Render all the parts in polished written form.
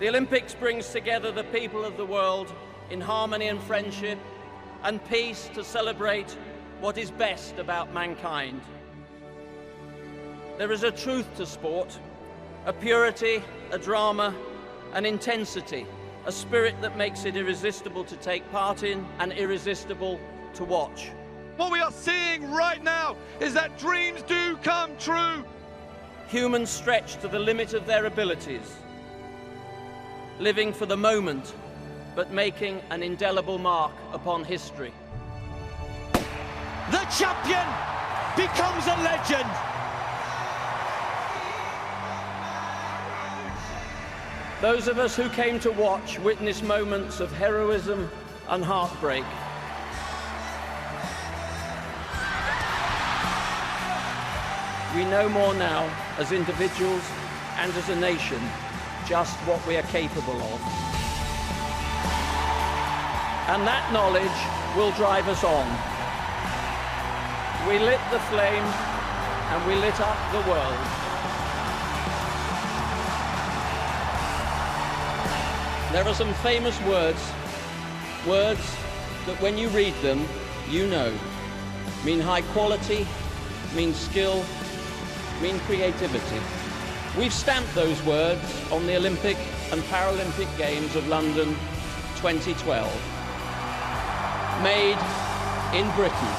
The Olympics brings together the people of the world in harmony and friendship and peace to celebrate what is best about mankind. There is a truth to sport, a purity, a drama, an intensity, a spirit that makes it irresistible to take part in and irresistible to watch. What we are seeing right now is that dreams do come true. Humans stretch to the limit of their abilities, living for the moment, but making an indelible mark upon history. The champion becomes a legend. Those of us who came to watch witnessed moments of heroism and heartbreak. We know more now as individuals and as a nation just what we are capable of. And that knowledge will drive us on. We lit the flame and we lit up the world. There are some famous words that when you read them, you know, mean high quality, mean skill, mean creativity. We've stamped those words on the Olympic and Paralympic Games of London 2012. Made in Britain.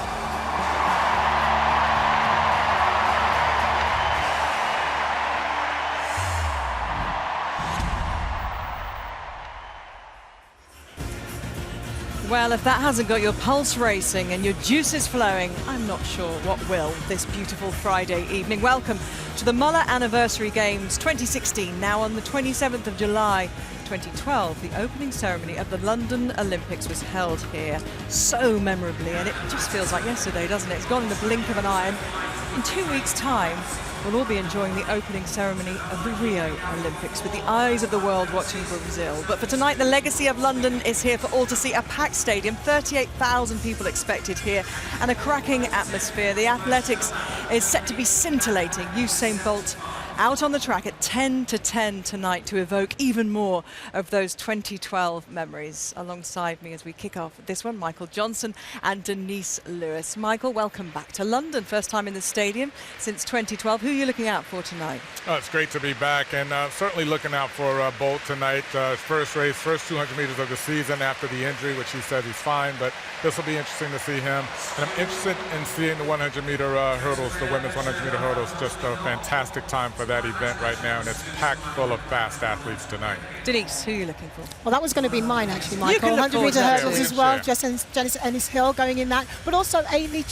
Well, if that hasn't got your pulse racing and your juices flowing, I'm not sure what will this beautiful Friday evening. Welcome to the Muller Anniversary Games 2016, now on the 27th of July 2012. The opening ceremony of the London Olympics was held here so memorably, and it just feels like yesterday, doesn't it? It's gone in the blink of an eye, and in 2 weeks' time, we'll all be enjoying the opening ceremony of the Rio Olympics with the eyes of the world watching Brazil. But for tonight, the legacy of London is here for all to see. A packed stadium, 38,000 people expected here, and a cracking atmosphere. The athletics is set to be scintillating. Usain Bolt out on the track at 10 to 10 tonight to evoke even more of those 2012 memories. Alongside me as we kick off this one, Michael Johnson and Denise Lewis. Michael, welcome back to London. First time in the stadium since 2012. Who are you looking out for tonight? Oh, it's great to be back, and certainly looking out for Bolt tonight. First race, first 200 meters of the season after the injury, which he says he's fine, but this will be interesting to see him. And I'm interested in seeing the 100-meter hurdles, the women's 100-meter hurdles. Just a fantastic time for that event right now, and it's packed full of fast athletes tonight. Denise, who are you looking for? Well, that was going to be mine, actually, Michael. 100-meter hurdles as well. Janice Ennis-Hill going in that, but also Ailey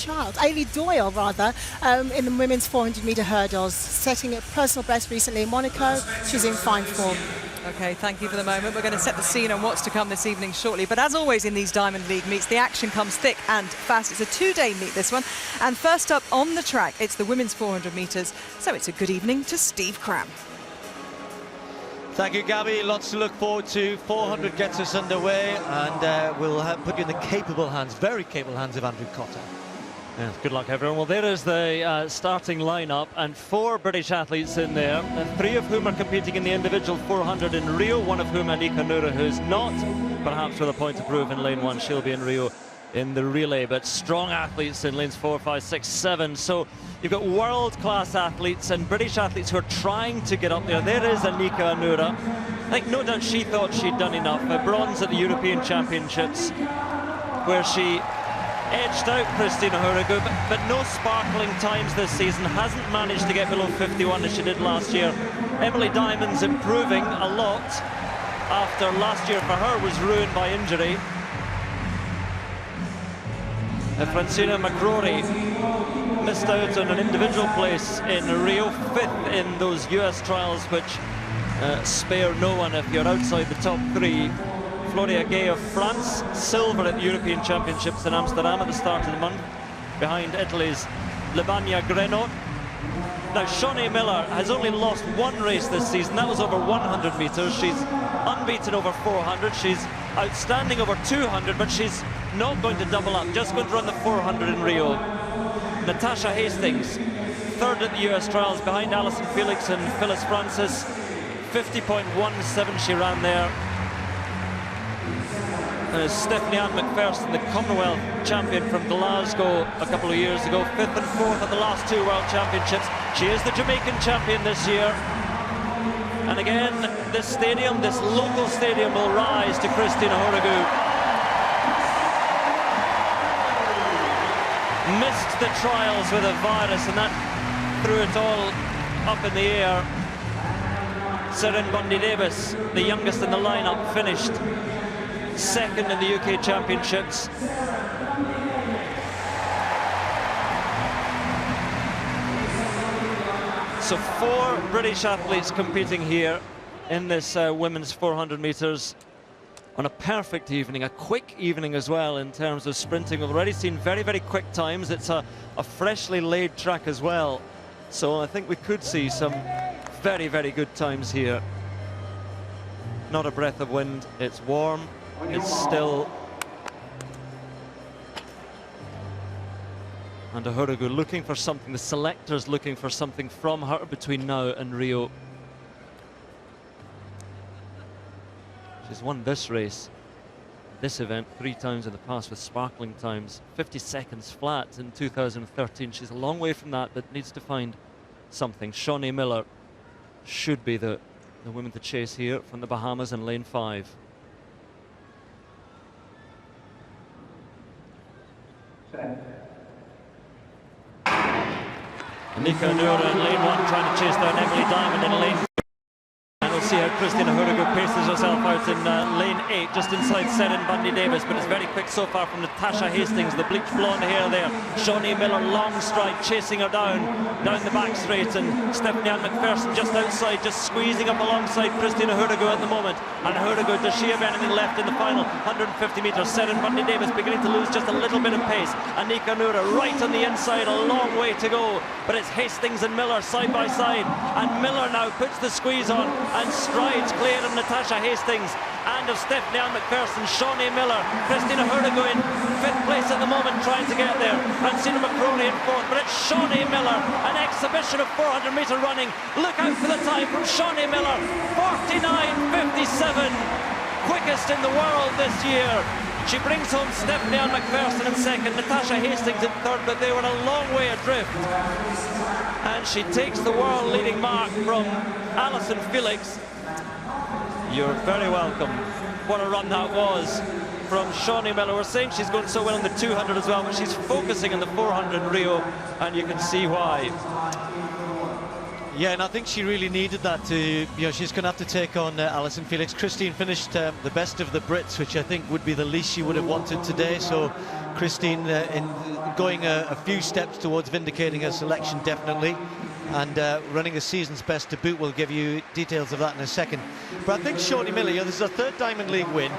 Doyle, rather, in the women's 400-meter hurdles, setting a personal best recently in Monaco. She's in fine form. Okay, thank you for the moment. We're going to set the scene on what's to come this evening shortly. But as always in these Diamond League meets, the action comes thick and fast. It's a two-day meet, this one. And first up on the track, it's the women's 400 metres. So it's a good evening to Steve Cram. Thank you, Gabby. Lots to look forward to. 400 gets us underway, and we'll put you in the capable hands, very capable hands of Andrew Cotter. Yeah, good luck, everyone. Well, there is the starting lineup, and 4 British athletes in there, 3 of whom are competing in the individual 400 in Rio, one of whom, Anika Noura, who's not, perhaps with a point to prove in lane 1. She'll be in Rio in the relay, but strong athletes in lanes 4, 5, 6, 7. So you've got world-class athletes and British athletes who are trying to get up there. There is Anika Noura. I think no doubt she thought she'd done enough. Bronze at the European Championships, where she edged out Christina Hurrigu, but no sparkling times this season. Hasn't managed to get below 51 as she did last year. Emily Diamond's improving a lot after last year for her was ruined by injury. Francina McCrory missed out on an individual place in Rio, 5th in those US trials, which spare no one if you're outside the top 3. Floria Gay of France, silver at the European Championships in Amsterdam at the start of the month, behind Italy's Lavagna Greno. Now, Shawnee Miller has only lost 1 race this season. That was over 100 metres. She's unbeaten over 400. She's outstanding over 200, but she's not going to double up, just going to run the 400 in Rio. Natasha Hastings, 3rd at the US trials, behind Alison Felix and Phyllis Francis. 50.17 she ran there. Stephanie Ann McPherson, the Commonwealth champion from Glasgow a couple of years ago, 5th and 4th at the last 2 World Championships. She is the Jamaican champion this year. And again, this stadium, this local stadium, will rise to Christina Houragou. Missed the trials with a virus, and that threw it all up in the air. Seren Bundy-Davis, the youngest in the lineup, finished second in the UK Championships. So 4 British athletes competing here in this women's 400 metres on a perfect evening, a quick evening as well in terms of sprinting. We've already seen very, very quick times. It's a freshly laid track as well. So I think we could see some very, very good times here. Not a breath of wind, it's warm. It's still. And Houragou looking for something, the selectors looking for something from her between now and Rio. She's won this race, this event, 3 times in the past with sparkling times. 50 seconds flat in 2013. She's a long way from that, but needs to find something. Shawnee Miller should be the woman to chase here from the Bahamas in lane 5. Anika Anura in lane 1 trying to chase down Emily Diamond in lane 2. And we'll see how Christina Houragou paces herself out in lane 8, just inside Seren Bundy-Davis, but it's very quick so far from Natasha Hastings, the bleach blonde hair there. Shawnee Miller, long stride, chasing her down the back straight, and Stephanie Ann McPherson just outside, just squeezing up alongside Christina Houragou at the moment. And Houragou, does she have anything left in the final 150 metres? Seren Bundy-Davis beginning to lose just a little bit of pace. Anika Anura right on the inside, a long way to go, but it's Hastings and Miller side by side, and Miller now puts the squeeze on and strides clear of Natasha Hastings and of Stephanie Ann McPherson. Shawnee Miller, Christina Houragou in 5th place at the moment, trying to get there. Francina McCrory in 4th, but it's Shawnee Miller, an exhibition of 400-metre running. Look out for the time from Shawnee Miller, 49.57, quickest in the world this year. She brings home Stephanie Ann McPherson in 2nd, Natasha Hastings in 3rd, but they were a long way adrift. And she takes the world-leading mark from Alison Felix. You're very welcome. What a run that was from Shawnee Miller. We're saying she's going so well in the 200 as well, but she's focusing on the 400 in Rio, and you can see why. Yeah, and I think she really needed that to, she's going to have to take on Alison Felix. Christine finished the best of the Brits, which I think would be the least she would have wanted today. So Christine in going a few steps towards vindicating her selection, definitely. And running a season's best to boot. We'll give you details of that in a second. But I think Shawnee Miller, this is her 3rd Diamond League win.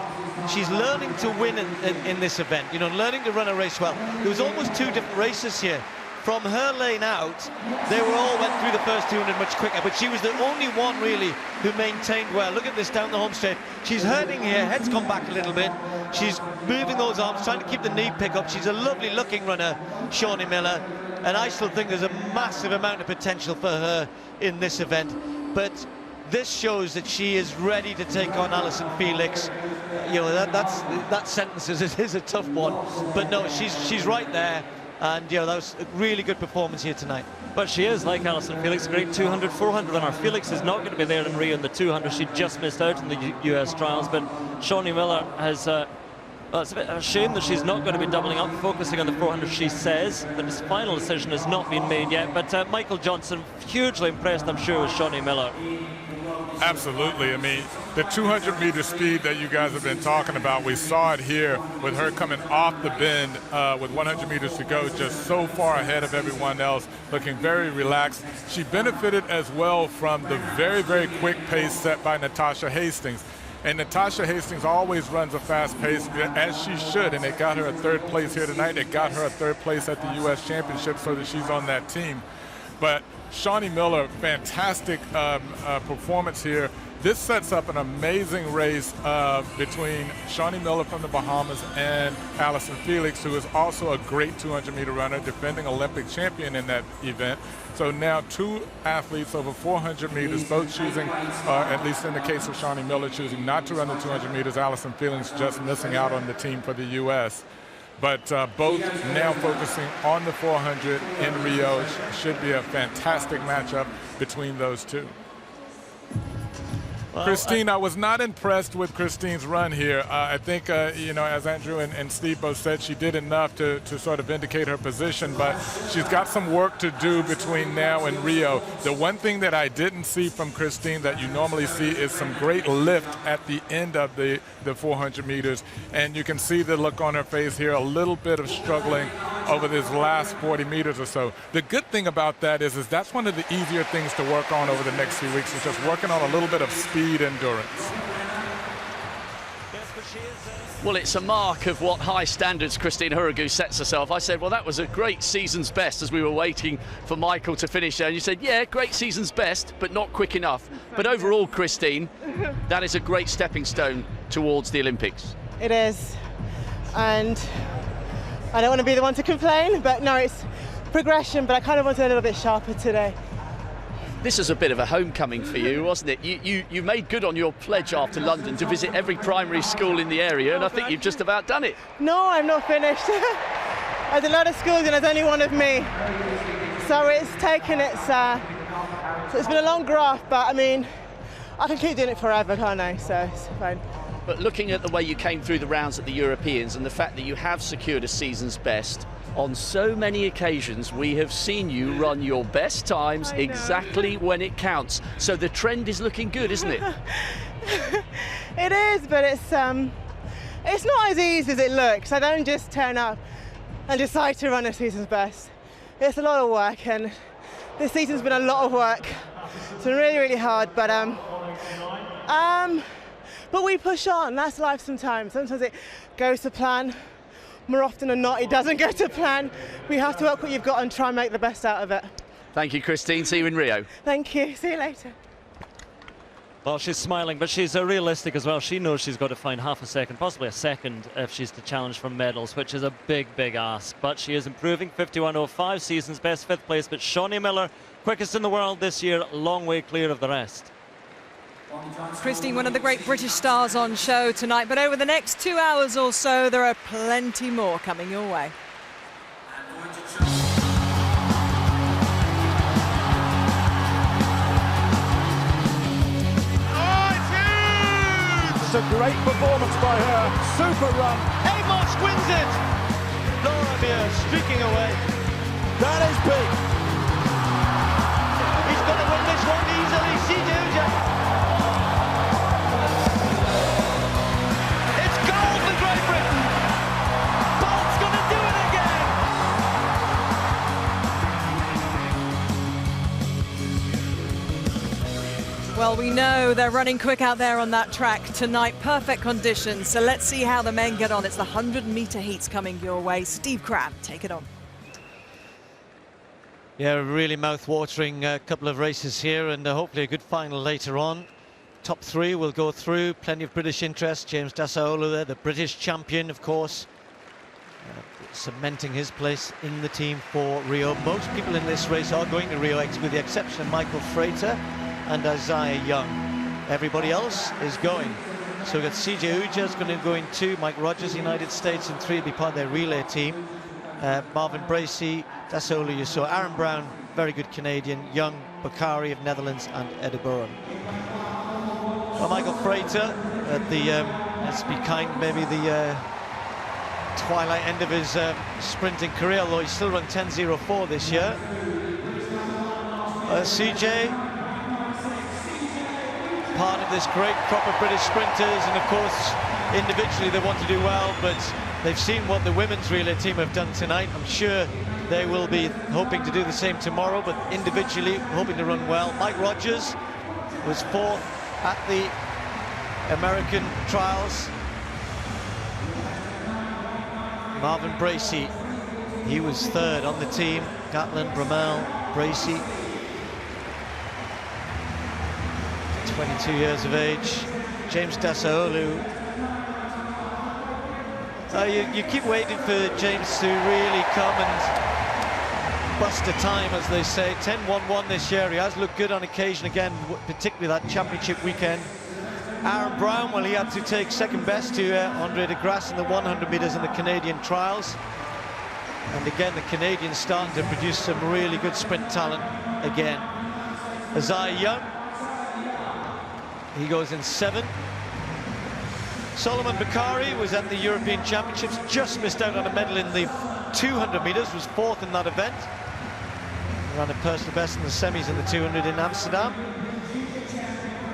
She's learning to win in this event, learning to run a race well. There was almost 2 different races here. From her lane out, they all went through the first 200 much quicker, but she was the only one really who maintained well. Look at this down the home straight. She's hurting here, head's gone back a little bit. She's moving those arms, trying to keep the knee pick up. She's a lovely looking runner, Shawnee Miller, and I still think there's a massive amount of potential for her in this event. But this shows that she is ready to take on Alison Felix. That sentence is a tough one, but no, she's right there. And that was a really good performance here tonight. But she is, like Alison Felix, a great 200, 400 runner. Felix is not going to be there in Rio in the 200. She just missed out in the US trials, but Shawnee Miller has well, it's a bit of a shame that she's not going to be doubling up, focusing on the 400, she says. The final decision has not been made yet, but Michael Johnson, hugely impressed, I'm sure, with Shawnee Miller. Absolutely. I mean, the 200-meter speed that you guys have been talking about, we saw it here with her coming off the bend with 100 meters to go, just so far ahead of everyone else, looking very relaxed. She benefited as well from the very, very quick pace set by Natasha Hastings. And Natasha Hastings always runs a fast pace, as she should, and it got her a third place here tonight. It got her a third place at the U.S. Championship, so that she's on that team. But Shawnee Miller, fantastic performance here. This sets up an amazing race between Shawnee Miller from the Bahamas and Allison Felix, who is also a great 200-meter runner, defending Olympic champion in that event. So now two athletes over 400 meters, both choosing, at least in the case of Shawnee Miller, choosing not to run the 200 meters. Allison Felix just missing out on the team for the U.S. But both now focusing on the 400 in Rio. It should be a fantastic matchup between those two. Well, Christine, I was not impressed with Christine's run here. I think, you know, as Andrew and Steve both said, she did enough to sort of vindicate her position, but she's got some work to do between now and Rio. The one thing that I didn't see from Christine that you normally see is some great lift at the end of the 400 meters, and you can see the look on her face here, a little bit of struggling over this last 40 meters or so. The good thing about that is that's one of the easier things to work on over the next few weeks, is just working on a little bit of speed endurance. Well, it's a mark of what high standards Christine Hurrogou sets herself. I said, well, that was a great season's best as we were waiting for Michael to finish there. And you said, yeah, great season's best, but not quick enough. But overall, Christine, that is a great stepping stone towards the Olympics. It is. And I don't want to be the one to complain, but no, it's progression, but I kind of want it a little bit sharper today. This is a bit of a homecoming for you, wasn't it? You made good on your pledge after London to visit every primary school in the area, and I think you've just about done it. No, I'm not finished. There's a lot of schools and there's only one of me. So it's taken so it's been a long graft, but I mean, I can keep doing it forever, can't I? So it's fine. But looking at the way you came through the rounds at the Europeans and the fact that you have secured a season's best, on so many occasions we have seen you run your best times exactly when it counts. So the trend is looking good, isn't it? It is, but it's not as easy as it looks. I don't just turn up and decide to run a season's best. It's a lot of work, and this season's been a lot of work. It's been really, really hard, but we push on. That's life sometimes. Sometimes it goes to plan. More often than not, it doesn't go to plan. We have to work what you've got and try and make the best out of it. Thank you, Christine. See you in Rio. Thank you. See you later. Well, she's smiling, but she's realistic as well. She knows she's got to find half a second, possibly a second, if she's to challenge for medals, which is a big, big ask. But she is improving. 51.05, season's best, 5th place. But Shawnee Miller, quickest in the world this year, long way clear of the rest. Christine, one of the great British stars on show tonight, but over the next 2 hours or so, there are plenty more coming your way. It's a great performance by her. Super run. Amos wins it. Laura Muir streaking away. That is big. He's going to win this one easily. CJ Uja. It's gold for Great Britain. Bolt's going to do it again. Well, we know they're running quick out there on that track tonight. Perfect conditions. So let's see how the men get on. It's the 100-meter heats coming your way. Steve Crabb, take it on. Yeah, really mouth-watering couple of races here, and hopefully a good final later on. Top three will go through. Plenty of British interest. James Dasaolu there, the British champion, of course, cementing his place in the team for Rio. Most people in this race are going to Rio, with the exception of Michael Frater and Isaiah Young. Everybody else is going. So we've got CJ Uja's going to go in 2, Mike Rogers, United States, and 3 will be part of their relay team. Marvin Bracey, Dasaolu you saw, Aaron Brown, very good Canadian, Young, Bakari of Netherlands, and Eddie Bowen. Well, Michael Frater at the, let's be kind, maybe the twilight end of his sprinting career, although he's still run 10.04 this year. CJ, part of this great crop of British sprinters, and of course individually they want to do well, but they've seen what the women's relay team have done tonight. I'm sure they will be hoping to do the same tomorrow, but individually hoping to run well. Mike Rogers was 4th at the American trials. Marvin Bracey, he was 3rd on the team. Gatlin, Bromell, Bracey. 22 years of age. James Desaolu. You keep waiting for James to really come and bust a time, as they say. 10-1-1 this year. He has looked good on occasion again, particularly that championship weekend. Aaron Brown, well, he had to take second best to Andre de Grasse in the 100 metres in the Canadian trials. And again, the Canadians starting to produce some really good sprint talent again. Isaiah Young, he goes in 7th. Solomon Bakari was at the European Championships, just missed out on a medal in the 200 metres, was 4th in that event. Ran a personal best in the semis in the 200 in Amsterdam.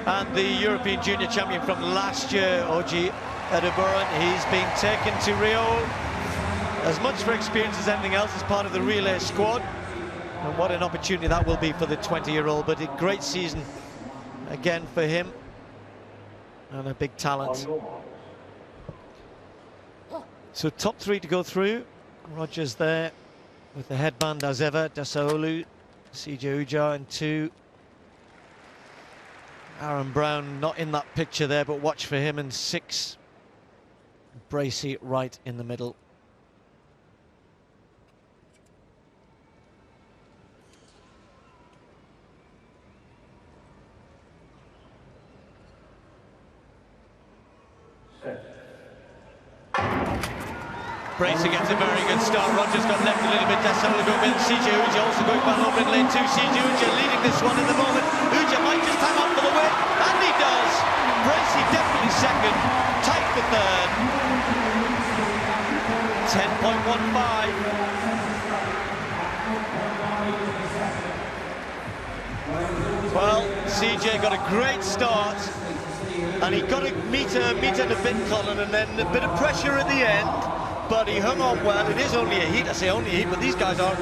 And the European Junior Champion from last year, Oji Edeburan, he's been taken to Rio as much for experience as anything else as part of the relay squad. And what an opportunity that will be for the 20-year-old, but a great season again for him. And a big talent. So top 3 to go through. Rogers there with the headband as ever. Desaolu, CJ Ujah in 2. Aaron Brown not in that picture there, but watch for him in 6. Bracey right in the middle. Bracey gets a very good start. Rogers got left a little bit. Desaolu going in. CJ Ujah also going back over in lane 2. CJ Ujah leading this one at the moment. Ujah might just hang on for the win, and he does. Bracey definitely second. Tight for third. 10.15. Well, CJ got a great start, and he got a meter and a bit, Colin, and then a bit of pressure at the end. But he hung on well. It is only a heat. I say only a heat, but these guys are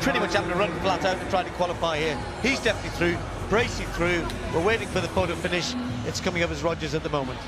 pretty much having to run flat out to try to qualify here. He's definitely through. Bracey through. We're waiting for the photo finish. It's coming up as Rogers at the moment.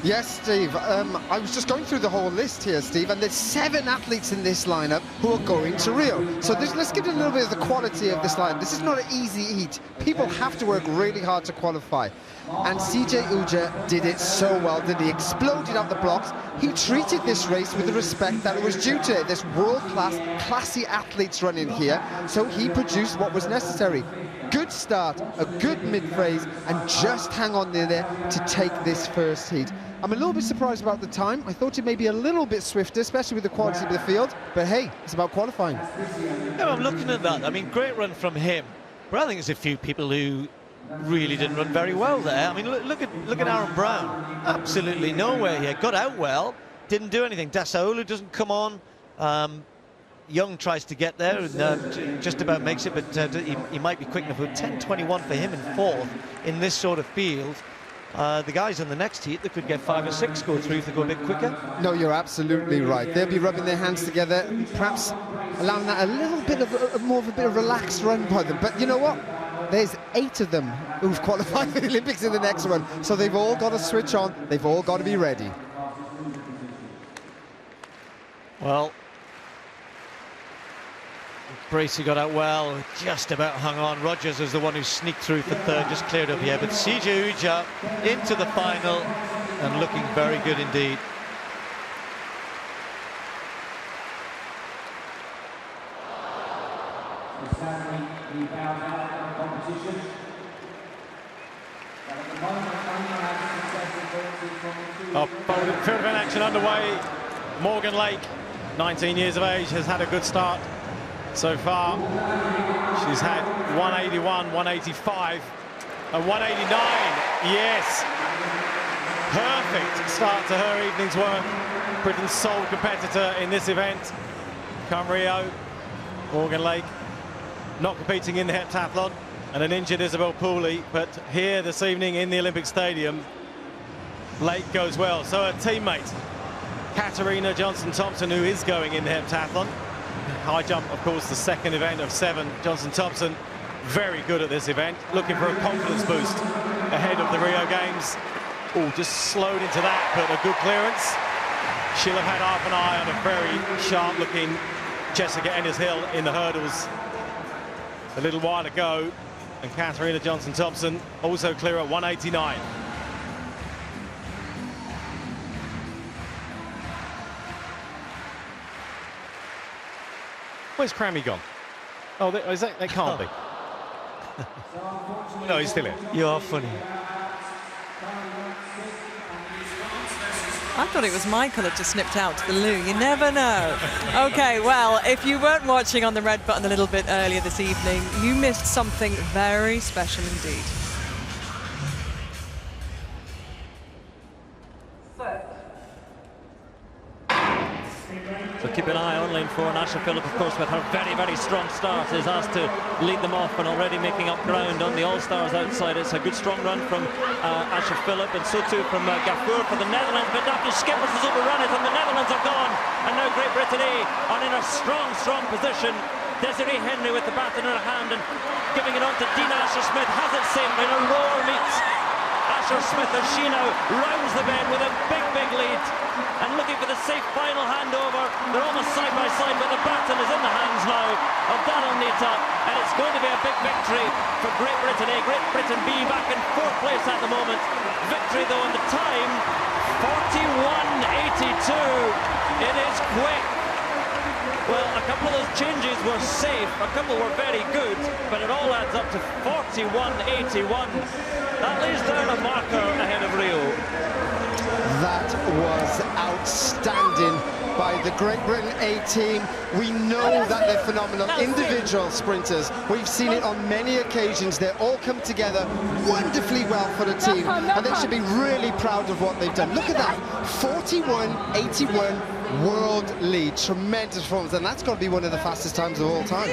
Yes, Steve. I was just going through the whole list here, Steve, and there's 7 athletes in this lineup who are going to Rio. So let's get a little bit of the quality of this lineup. This is not an easy heat. People have to work really hard to qualify. And CJ Ujah did it so well, that he exploded out the blocks. He treated this race with the respect that it was due to it. This world-class, classy athletes running here, so he produced what was necessary. Good start, a good mid-phase, and just hang on there to take this first heat. I'm a little bit surprised about the time. I thought it may be a little bit swifter, especially with the quality of the field, but hey, it's about qualifying. No, I'm looking at that. I mean, great run from him, but I think there's a few people who really didn't run very well there. I mean, look at Aaron Brown. Absolutely nowhere here. Got out well, didn't do anything. Desaolu doesn't come on. Young tries to get there and just about makes it, but he might be quick enough. 10.21 for him in 4th in this sort of field. The guys in the next heat, they could get 5 or 6 go through if they go a bit quicker. No, you're absolutely right. They'll be rubbing their hands together, perhaps allowing that a little bit of more of a bit of relaxed run by them. But you know what? There's 8 of them who've qualified for the Olympics in the next one, so they've all got to switch on. They've all got to be ready. Well, Bracey got out well, just about hung on. Rogers is the one who sneaked through for 3rd, just cleared up here. But CJ Ujah into the final and looking very good indeed. Field event action underway. Morgan Lake, 19 years of age, has had a good start so far. She's had 181, 185, and 189. Yes, perfect start to her evening's work. Britain's sole competitor in this event. Come Rio, Morgan Lake not competing in the heptathlon, and an injured Isabel Pooley, but here this evening in the Olympic Stadium, Lake goes well. So her teammate, Katarina Johnson-Thompson, who is going in the heptathlon. High jump, of course, the second event of 7. Johnson-Thompson, very good at this event, looking for a confidence boost ahead of the Rio Games. Oh, just slowed into that, but a good clearance. She'll have had half an eye on a very sharp-looking Jessica Ennis-Hill in the hurdles a little while ago. And Katharina Johnson-Thompson also clear at 189. Where's Crammy gone? Oh, that can't be. No, he's still here. You are funny. I thought it was Michael had just snipped out to the loo. You never know. OK, well, if you weren't watching on the red button a little bit earlier this evening, you missed something very special indeed. So keep an eye on lane 4. Asher Phillip, of course, with her very, very strong start, is asked to lead them off and already making up ground on the All-Stars outside. It's a good, strong run from Asher Phillip, and so too from Gafour for the Netherlands. But Daphne Schippers has overrun it, and the Netherlands are gone. And now Great Britain are in a strong, strong position. Desiree Henry with the baton in her hand and giving it on to Dina Asher-Smith. Has it safe in a roar meets Asher-Smith as she now rounds the bend with a big, big lead. And looking for the safe final handover. They're almost side by side, but the baton is in the hands now of Daniel Nita, and it's going to be a big victory for Great Britain A. Great Britain B back in 4th place at the moment. Victory though in the time, 41.82. It is quick. Well, a couple of those changes were safe, a couple were very good, but it all adds up to 41.81. That lays down a marker ahead of Rio. That was outstanding by the Great Britain A team. We know that they're phenomenal individual sprinters. We've seen it on many occasions. They all come together wonderfully well for the team, and they should be really proud of what they've done. Look at that, 41.81 world lead. Tremendous performance, and that's got to be one of the fastest times of all time.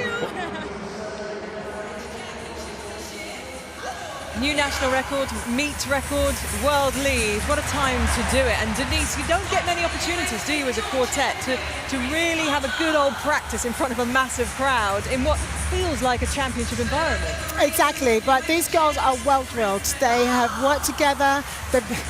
New national record, meet record, world lead. What a time to do it. And Denise, you don't get many opportunities, do you, as a quartet, to really have a good old practice in front of a massive crowd in what feels like a championship environment. Exactly, but these girls are well drilled. They have worked together.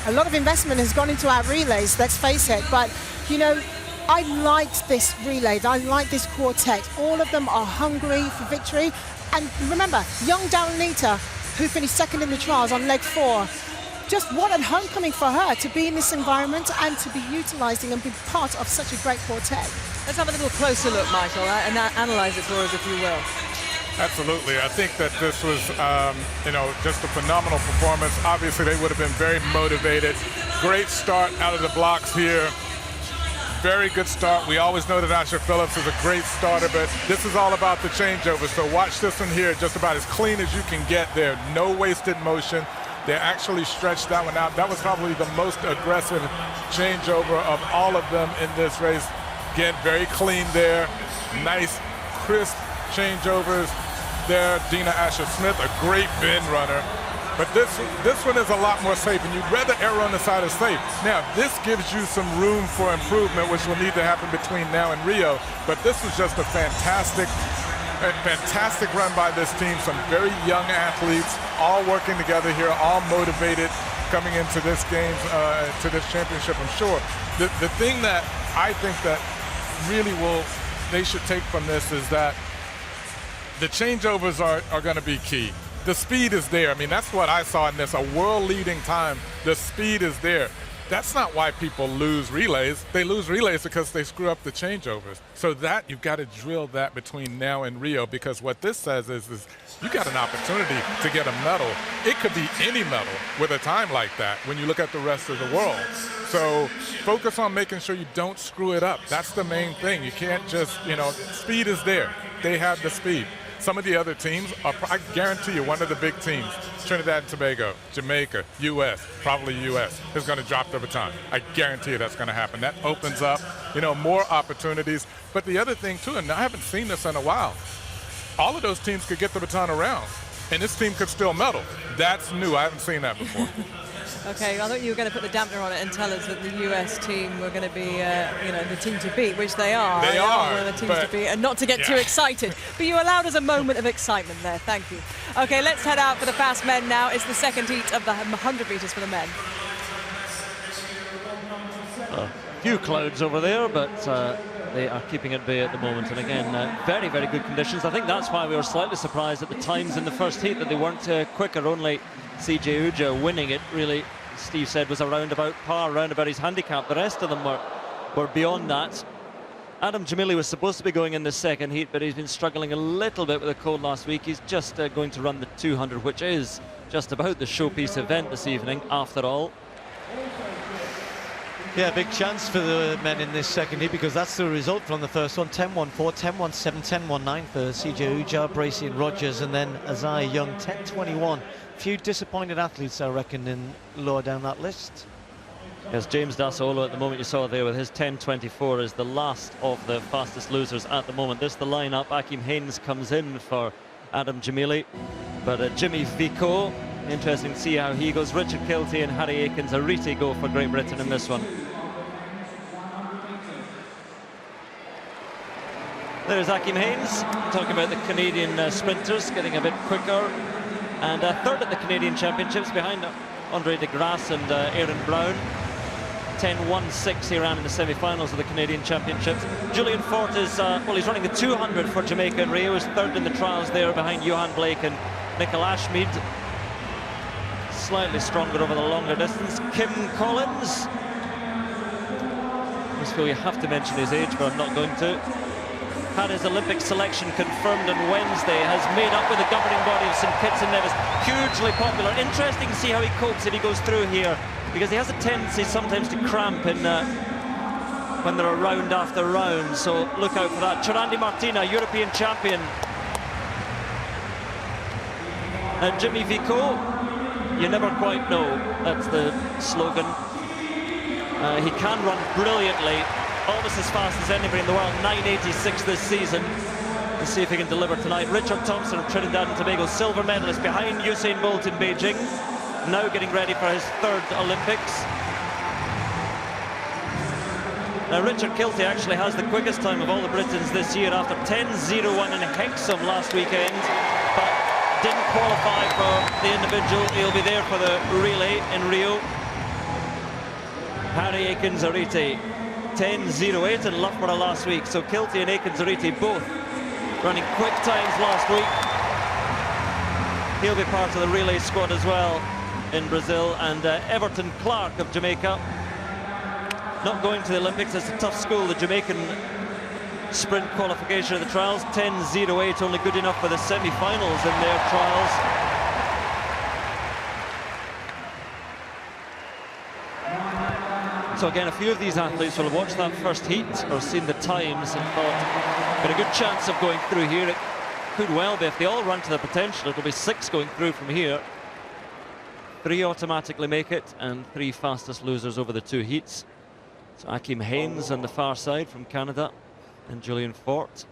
A lot of investment has gone into our relays, let's face it. But, you know, I liked this relay. I like this quartet. All of them are hungry for victory. And remember, young Daryl Nita, who finished 2nd in the trials on leg 4. Just what a homecoming for her to be in this environment and to be utilising and be part of such a great quartet. Let's have a little closer look, Michael, and analyse it for us, if you will. Absolutely. I think that this was, you know, just a phenomenal performance. Obviously, they would have been very motivated. Great start out of the blocks here. Very good start. We always know that Asher Phillips is a great starter, but this is all about the changeover. So watch this one here, just about as clean as you can get there. No wasted motion. They actually stretched that one out. That was probably the most aggressive changeover of all of them in this race. Again, very clean there. Nice, crisp changeovers there. Dina Asher-Smith, a great bend runner. But this one is a lot more safe, and you'd rather err on the side of safe. Now, this gives you some room for improvement, which will need to happen between now and Rio. But this was just a fantastic run by this team. Some very young athletes, all working together here, all motivated coming into this game, to this championship, I'm sure. The thing that I think that really they should take from this is that the changeovers are going to be key. The speed is there. I mean, that's what I saw in this, a world-leading time. The speed is there. That's not why people lose relays. They lose relays because they screw up the changeovers. So that, you've got to drill that between now and Rio, because what this says is you got an opportunity to get a medal. It could be any medal with a time like that when you look at the rest of the world. So focus on making sure you don't screw it up. That's the main thing. You can't just, you know, speed is there. They have the speed. Some of the other teams are, I guarantee you, one of the big teams, Trinidad and Tobago, Jamaica, U.S., probably U.S., is going to drop their baton. I guarantee you that's going to happen. That opens up, you know, more opportunities. But the other thing, too, and I haven't seen this in a while, all of those teams could get the baton around, and this team could still medal. That's new. I haven't seen that before. Okay, I thought you were going to put the dampener on it and tell us that the US team were going to be, you know, the team to beat, which they are. They are one of the teams to beat, and not to get too excited. But you allowed us a moment of excitement there. Thank you. Okay, let's head out for the fast men now. It's the second heat of the 100 metres for the men. A few clouds over there, but they are keeping at bay at the moment. And again, very, very good conditions. I think that's why we were slightly surprised at the times in the first heat that they weren't quicker. Only CJ Uja winning it, really, Steve said, was around about par, around about his handicap. The rest of them were beyond that. Adam Jamili was supposed to be going in the second heat, but he's been struggling a little bit with the cold last week. He's just going to run the 200, which is just about the showpiece event this evening, after all. Yeah, big chance for the men in this second heat, because that's the result from the first one. 10-1-4, 10-1-7, 10-1-9 for CJ Uja, Bracey and Rogers, and then Isaiah Young, 10-21. Few disappointed athletes, I reckon, in lower down that list. Yes, James Dasolo at the moment you saw there with his 10-24 is the last of the fastest losers at the moment. This the lineup. Akeem Haynes comes in for Adam Jamili, but Jimmy Vico, interesting to see how he goes. Richard Kilty and Harry Akins-Ariti go for Great Britain in this one. There's Akeem Haynes talking about the Canadian sprinters getting a bit quicker, and third at the Canadian Championships behind Andre de Grasse and Aaron Brown. 10-1-6 he ran in the semi-finals of the Canadian Championships. Julian Fort is, well, he's running the 200 for Jamaica in Rio. He's third in the trials there behind Johan Blake and Nicol Ashmead. Slightly stronger over the longer distance. Kim Collins. I just feel you have to mention his age, but I'm not going to. Had his Olympic selection confirmed on Wednesday, has made up with the governing body of St Kitts and Nevis. Hugely popular. Interesting to see how he copes if he goes through here, because he has a tendency sometimes to cramp in when they're round after round, so look out for that. Chirandi Martina, European champion. And Jimmy Vico, you never quite know, that's the slogan. He can run brilliantly, almost as fast as anybody in the world. 9.86 this season. Let's see if he can deliver tonight. Richard Thompson of Trinidad and Tobago, silver medalist behind Usain Bolt in Beijing, now getting ready for his third Olympics. Now Richard Kilty actually has the quickest time of all the Britons this year after 10.01 in Hexham last weekend, but didn't qualify for the individual. He'll be there for the relay in Rio. Harry Akins-Ariti, 10.08 in Loughborough last week. So Kilty and Akins-Ariti both running quick times last week. He'll be part of the relay squad as well in Brazil. And Everton Clark of Jamaica, not going to the Olympics. It's a tough school, the Jamaican sprint qualification of the trials. 10.08, only good enough for the semi-finals in their trials. So again, a few of these athletes will have watched that first heat or seen the times and thought, got a good chance of going through here. It could well be, if they all run to their potential, it'll be 6 going through from here. 3 automatically make it, and 3 fastest losers over the 2 heats. So Akeem Haynes on the far side from Canada, and Julian Fort.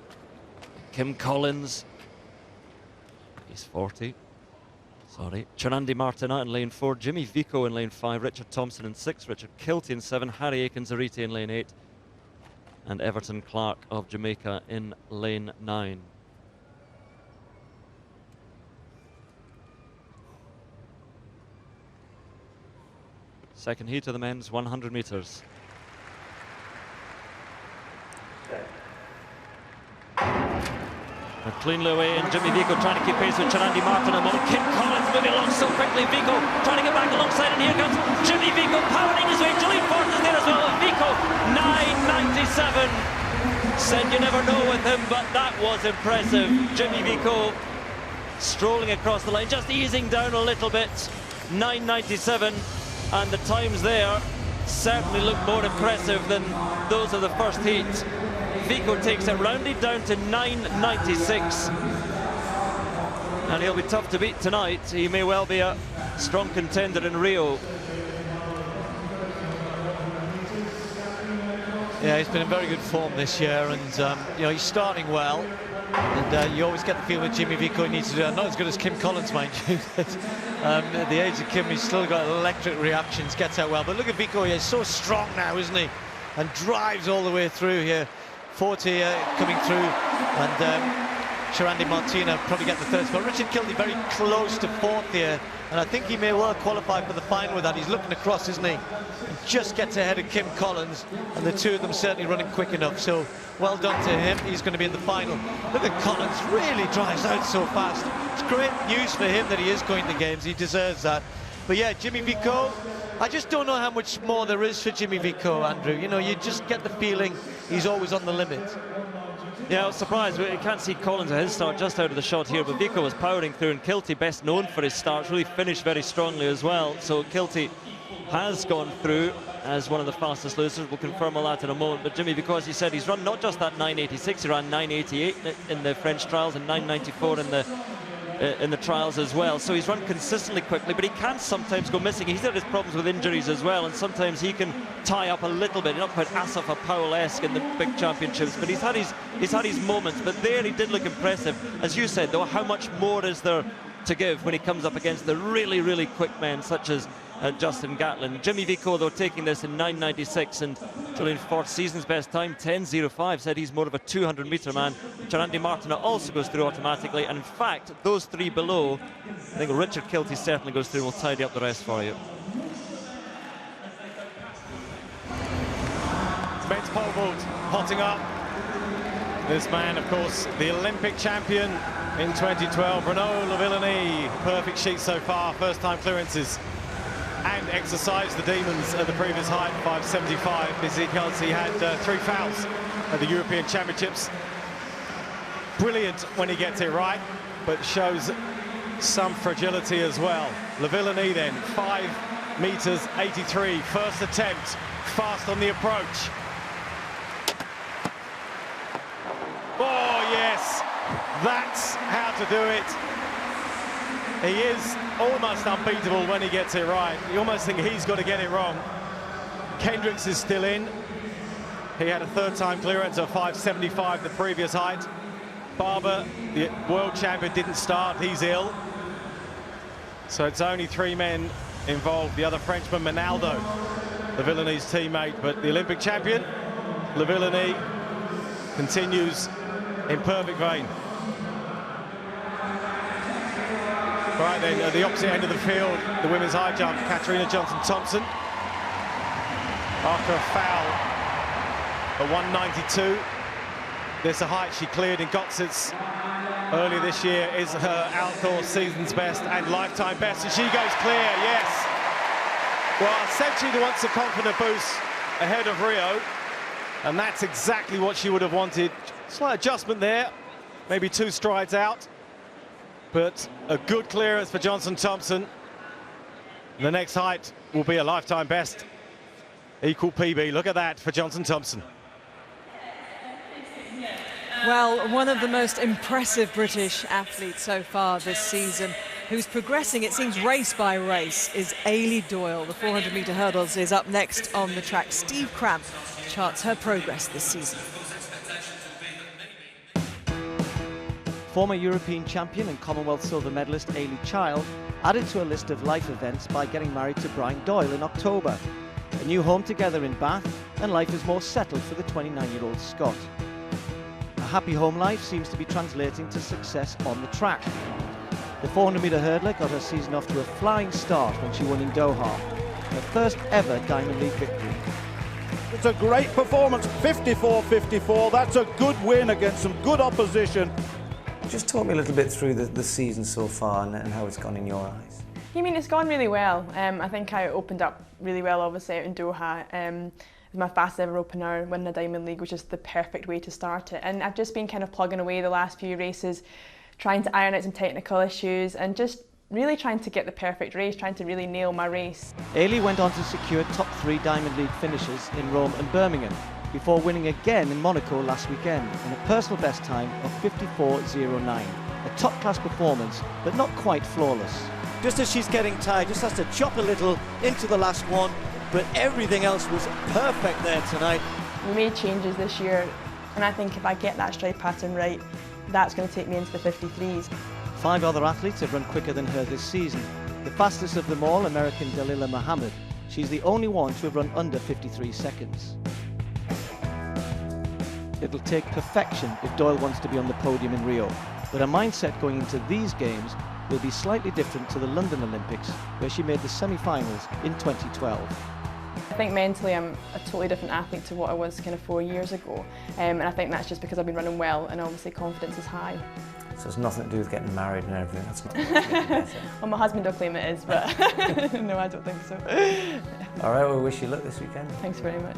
Kim Collins, he's 40. Sorry. Chirandi Martina in lane 4, Jimmy Vico in lane 5, Richard Thompson in 6, Richard Kilty in 7, Harry Akins-Ariti in lane 8, and Everton Clark of Jamaica in lane 9. Second heat of the men's 100 metres. Cleanly away, and Jimmy Vico trying to keep pace with Chirandi Martina at the moment. Kim Collins moving along so quickly. Vico trying to get back alongside, and here comes Jimmy Vico powering his way. Julian Fort is there as well. Vico, 9.97. Said you never know with him, but that was impressive. Jimmy Vico strolling across the line, just easing down a little bit. 9.97, and the times there certainly look more impressive than those of the first heat. Vico takes it roundly down to 9.96, and he'll be tough to beat tonight. He may well be a strong contender in Rio. Yeah, he's been in very good form this year, and you know, he's starting well. And you always get the feeling with Jimmy Vico he needs to do that. Not as good as Kim Collins, mind you. At the age of Kim, he's still got electric reactions, gets out well. But look at Vico, he's so strong now, isn't he? And drives all the way through here. 40 coming through, and Sharandi Martina probably get the third spot. Richard Kilty very close to fourth here, and I think he may well qualify for the final with that. He's looking across, isn't he? And just gets ahead of Kim Collins, and the two of them certainly running quick enough. So well done to him. He's going to be in the final. Look at Collins, really drives out so fast. It's great news for him that he is going to games. He deserves that. But yeah, Jimmy Vico, I just don't know how much more there is for Jimmy Vico, Andrew. You know, you just get the feeling he's always on the limit. Yeah, I was surprised. We can't see Collins at his start just out of the shot here, but Vico was powering through, and Kilty, best known for his starts, really finished very strongly as well. So Kilty has gone through as one of the fastest losers. We'll confirm all that in a moment. But Jimmy, because he said he's run not just that 9.86, he ran 9.88 in the French trials and 9.94 in the trials as well. So he's run consistently quickly, but he can sometimes go missing. He's had his problems with injuries as well, and sometimes he can tie up a little bit. Not quite Asaf or Powell-esque in the big championships, but he's had his moments. But there he did look impressive. As you said, though, how much more is there to give when he comes up against the really, really quick men such as Justin Gatlin. Jimmy Vico, though, taking this in 9.96, and Julian Fort's season's best time, 10.05, said he's more of a 200-metre man. Sharandi Martina also goes through automatically, and in fact, those three below, I think Richard Kilty certainly goes through. We'll tidy up the rest for you. Men's pole vault potting up. This man, of course, the Olympic champion in 2012, Renaud Lavillenie. Perfect sheet so far, first-time clearances, and exercised the demons at the previous height, 5.75, because he had 3 fouls at the European Championships. Brilliant when he gets it right, but shows some fragility as well. Lavillenie then, 5 meters 83, first attempt, fast on the approach. Oh yes, that's how to do it. He is almost unbeatable when he gets it right. You almost think he's got to get it wrong. Kendricks is still in. He had a third-time clearance of 5.75, the previous height. Barber, the world champion, didn't start. He's ill. So it's only 3 men involved. The other Frenchman, Menaldo, Lavillinie's teammate, but the Olympic champion, Lavillenie, continues in perfect vein. Right then, at the opposite end of the field, the women's high jump, Katarina Johnson-Thompson. After a foul at 192. There's a height she cleared in Gotzitz earlier this year, is her outdoor season's best and lifetime best, and she goes clear, yes. Well, essentially she wants a confident boost ahead of Rio, and that's exactly what she would have wanted. Slight adjustment there, maybe 2 strides out. But a good clearance for Johnson-Thompson. The next height will be a lifetime best. Equal PB. Look at that for Johnson-Thompson. Well, one of the most impressive British athletes so far this season, who's progressing, it seems, race by race, is Eilidh Doyle. The 400-metre hurdles is up next on the track. Steve Cramp charts her progress this season. Former European champion and Commonwealth silver medalist Eilidh Child added to a list of life events by getting married to Brian Doyle in October. A new home together in Bath, and life is more settled for the 29-year-old Scot. A happy home life seems to be translating to success on the track. The 400-metre hurdler got her season off to a flying start when she won in Doha, her first ever Diamond League victory. It's a great performance, 54-54. That's a good win against some good opposition. Just talk me a little bit through the season so far and how it's gone in your eyes. I mean, it's gone really well. I think I opened up really well, obviously, out in Doha. It was my fastest ever opener, winning the Diamond League, which is the perfect way to start it. And I've just been kind of plugging away the last few races, trying to iron out some technical issues and just really trying to get the perfect race, trying to really nail my race. Eilidh went on to secure top 3 Diamond League finishes in Rome and Birmingham, before winning again in Monaco last weekend in a personal best time of 54.09. A top-class performance, but not quite flawless. Just as she's getting tired, just has to chop a little into the last one, but everything else was perfect there tonight. We made changes this year, and I think if I get that stride pattern right, that's going to take me into the 53s. 5 other athletes have run quicker than her this season. The fastest of them all, American Dalilah Muhammad. She's the only one to have run under 53 seconds. It'll take perfection if Doyle wants to be on the podium in Rio. But her mindset going into these games will be slightly different to the London Olympics, where she made the semi-finals in 2012. I think mentally I'm a totally different athlete to what I was kind of 4 years ago, and I think that's just because I've been running well and obviously confidence is high. So it's nothing to do with getting married and everything, that's not Well, my husband will claim it is, but no, I don't think so. All right, well, we wish you luck this weekend. Thanks very much.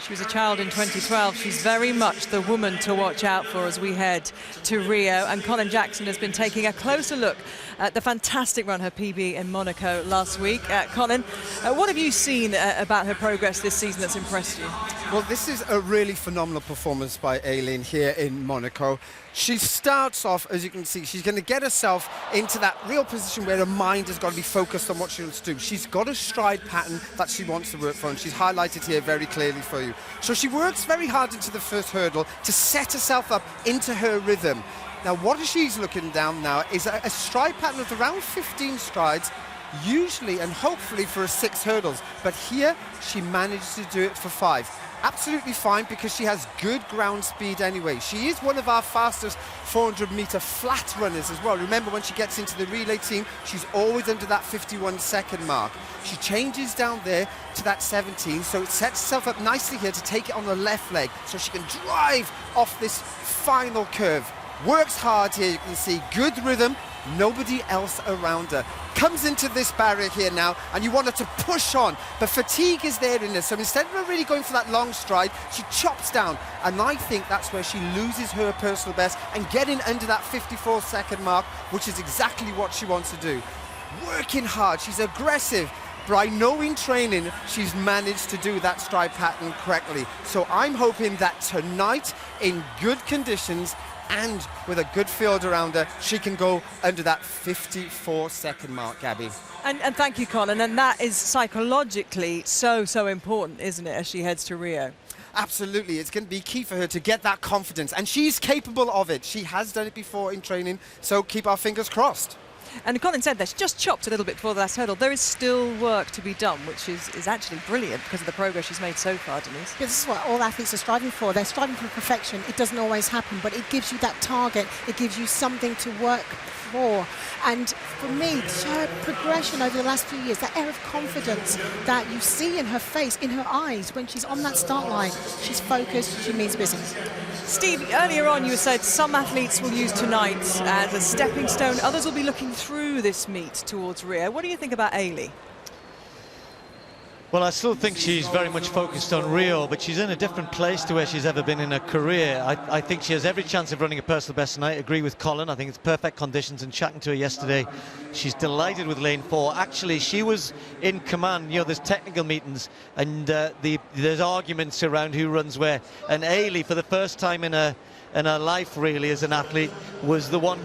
She was a child in 2012. She's very much the woman to watch out for as we head to Rio. And Colin Jackson has been taking a closer look at the fantastic run, her PB in Monaco last week. Colin, what have you seen about her progress this season that's impressed you? Well, this is a really phenomenal performance by Aileen here in Monaco. She starts off, as you can see, she's going to get herself into that real position where her mind has got to be focused on what she wants to do. She's got a stride pattern that she wants to work for, and she's highlighted here very clearly for you. So she works very hard into the first hurdle to set herself up into her rhythm. Now, what she's looking down now is a stride pattern of around 15 strides, usually and hopefully for 6 hurdles. But here, she managed to do it for 5. Absolutely fine, because she has good ground speed anyway. She is one of our fastest 400-meter flat runners as well. Remember, when she gets into the relay team, she's always under that 51-second mark. She changes down there to that 17, so it sets herself up nicely here to take it on the left leg, so she can drive off this final curve. Works hard here, you can see, good rhythm, nobody else around her. Comes into this barrier here now, and you want her to push on, but fatigue is there in this, so instead of her really going for that long stride, she chops down, and I think that's where she loses her personal best and getting under that 54-second mark, which is exactly what she wants to do. Working hard, she's aggressive, but I know in training she's managed to do that stride pattern correctly. So I'm hoping that tonight, in good conditions and with a good field around her, she can go under that 54-second mark, Gabby. And thank you, Colin. And that is psychologically so important, isn't it, as she heads to Rio? Absolutely, it's going to be key for her to get that confidence, and she's capable of it. She has done it before in training, so keep our fingers crossed. And Colin said that she just chopped a little bit before the last hurdle. There is still work to be done, which is actually brilliant because of the progress she's made so far, Denise. This is what all athletes are striving for. They're striving for perfection. It doesn't always happen, but it gives you that target. It gives you something to work for. And for me, her progression over the last few years, that air of confidence that you see in her face, in her eyes, when she's on that start line, she's focused, she means business. Steve, earlier on you said some athletes will use tonight as a stepping stone, others will be looking through this meet towards Rio. What do you think about Ailey? Well, I still think she's very much focused on Rio, but she's in a different place to where she's ever been in her career. I think she has every chance of running a personal best tonight. I agree with Colin. I think it's perfect conditions, and chatting to her yesterday, she's delighted with lane 4. Actually, she was in command. You know, there's technical meetings, and there's arguments around who runs where. And Ailey, for the first time in her life, really, as an athlete, was the one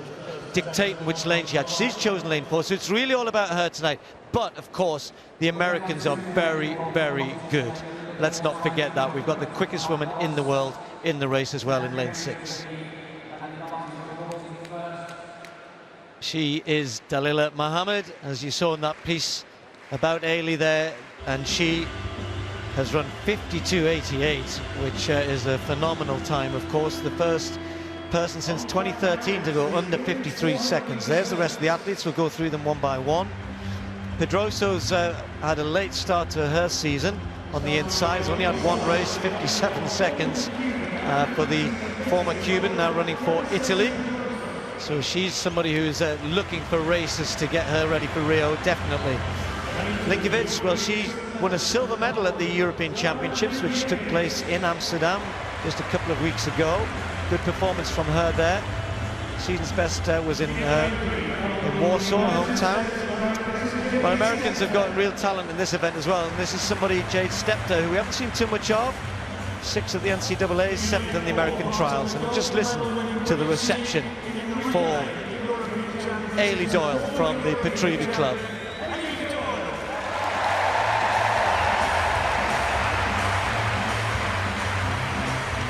dictating which lane she had. She's chosen lane 4, so it's really all about her tonight. But, of course, the Americans are very, very good. Let's not forget that. We've got the quickest woman in the world in the race as well in lane 6. She is Dalila Muhammad, as you saw in that piece about Ailey there, and she has run 52.88, which is a phenomenal time, of course. The first person since 2013 to go under 53 seconds. There's the rest of the athletes. We'll go through them one by one. Pedroso's had a late start to her season on the inside. Has only had one race, 57 seconds for the former Cuban, now running for Italy. So she's somebody who's looking for races to get her ready for Rio, definitely. Linkovic, well, she won a silver medal at the European Championships, which took place in Amsterdam just a couple of weeks ago. Good performance from her there. Season's best was in Warsaw, hometown. Well, Americans have got real talent in this event as well, and this is somebody, Jade Stepter, who we haven't seen too much of. 6th at the NCAAs, 7th in the American trials. And just listen to the reception for Ailey Doyle from the Petruvi Club.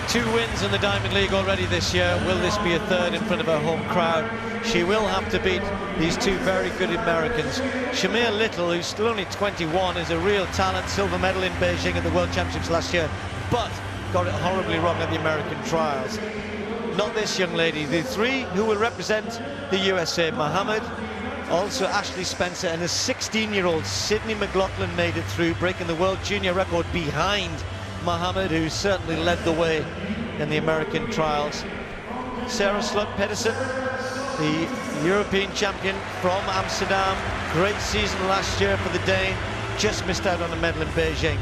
Two wins in the Diamond League already this year. Will this be a third in front of her home crowd? She will have to beat these two very good Americans. Shamir Little, who's still only 21, is a real talent. Silver medal in Beijing at the World Championships last year. But got it horribly wrong at the American trials. Not this young lady. The three who will represent the USA, Mohammed, also Ashley Spencer, and a 16-year-old Sydney McLaughlin made it through, breaking the world junior record behind Mohammed, who certainly led the way in the American trials. Sarah Slutt-Pedersen, the European champion from Amsterdam, great season last year for the Dane, just missed out on a medal in Beijing.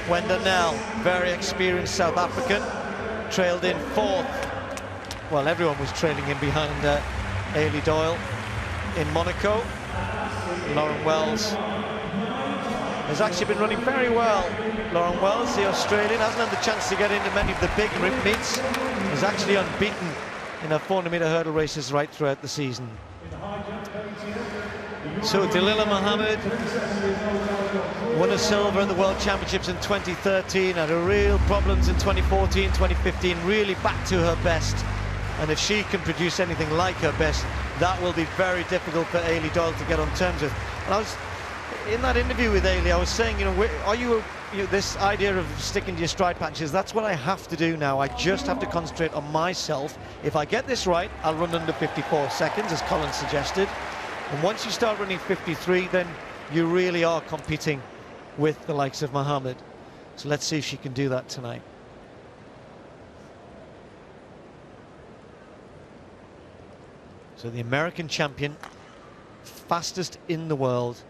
Wenda Nel, very experienced South African, trailed in fourth. Well, everyone was trailing in behind Eilidh Doyle in Monaco. Lauren Wells has actually been running very well. Lauren Wells, the Australian, hasn't had the chance to get into many of the big meets. Is actually unbeaten in her 400-meter hurdle races right throughout the season. So Dalilah Muhammad won a silver at the World Championships in 2013, had a real problems in 2014, 2015, really back to her best. And if she can produce anything like her best, that will be very difficult for Eilidh Doyle to get on terms with. And I was in that interview with Eilidh, I was saying, you know, are you this idea of sticking to your stride patches, that's what I have to do now. I just have to concentrate on myself. If I get this right, I'll run under 54 seconds, as Colin suggested. And once you start running 53, then you really are competing with the likes of Mohammed. So let's see if she can do that tonight. So the American champion, fastest in the world,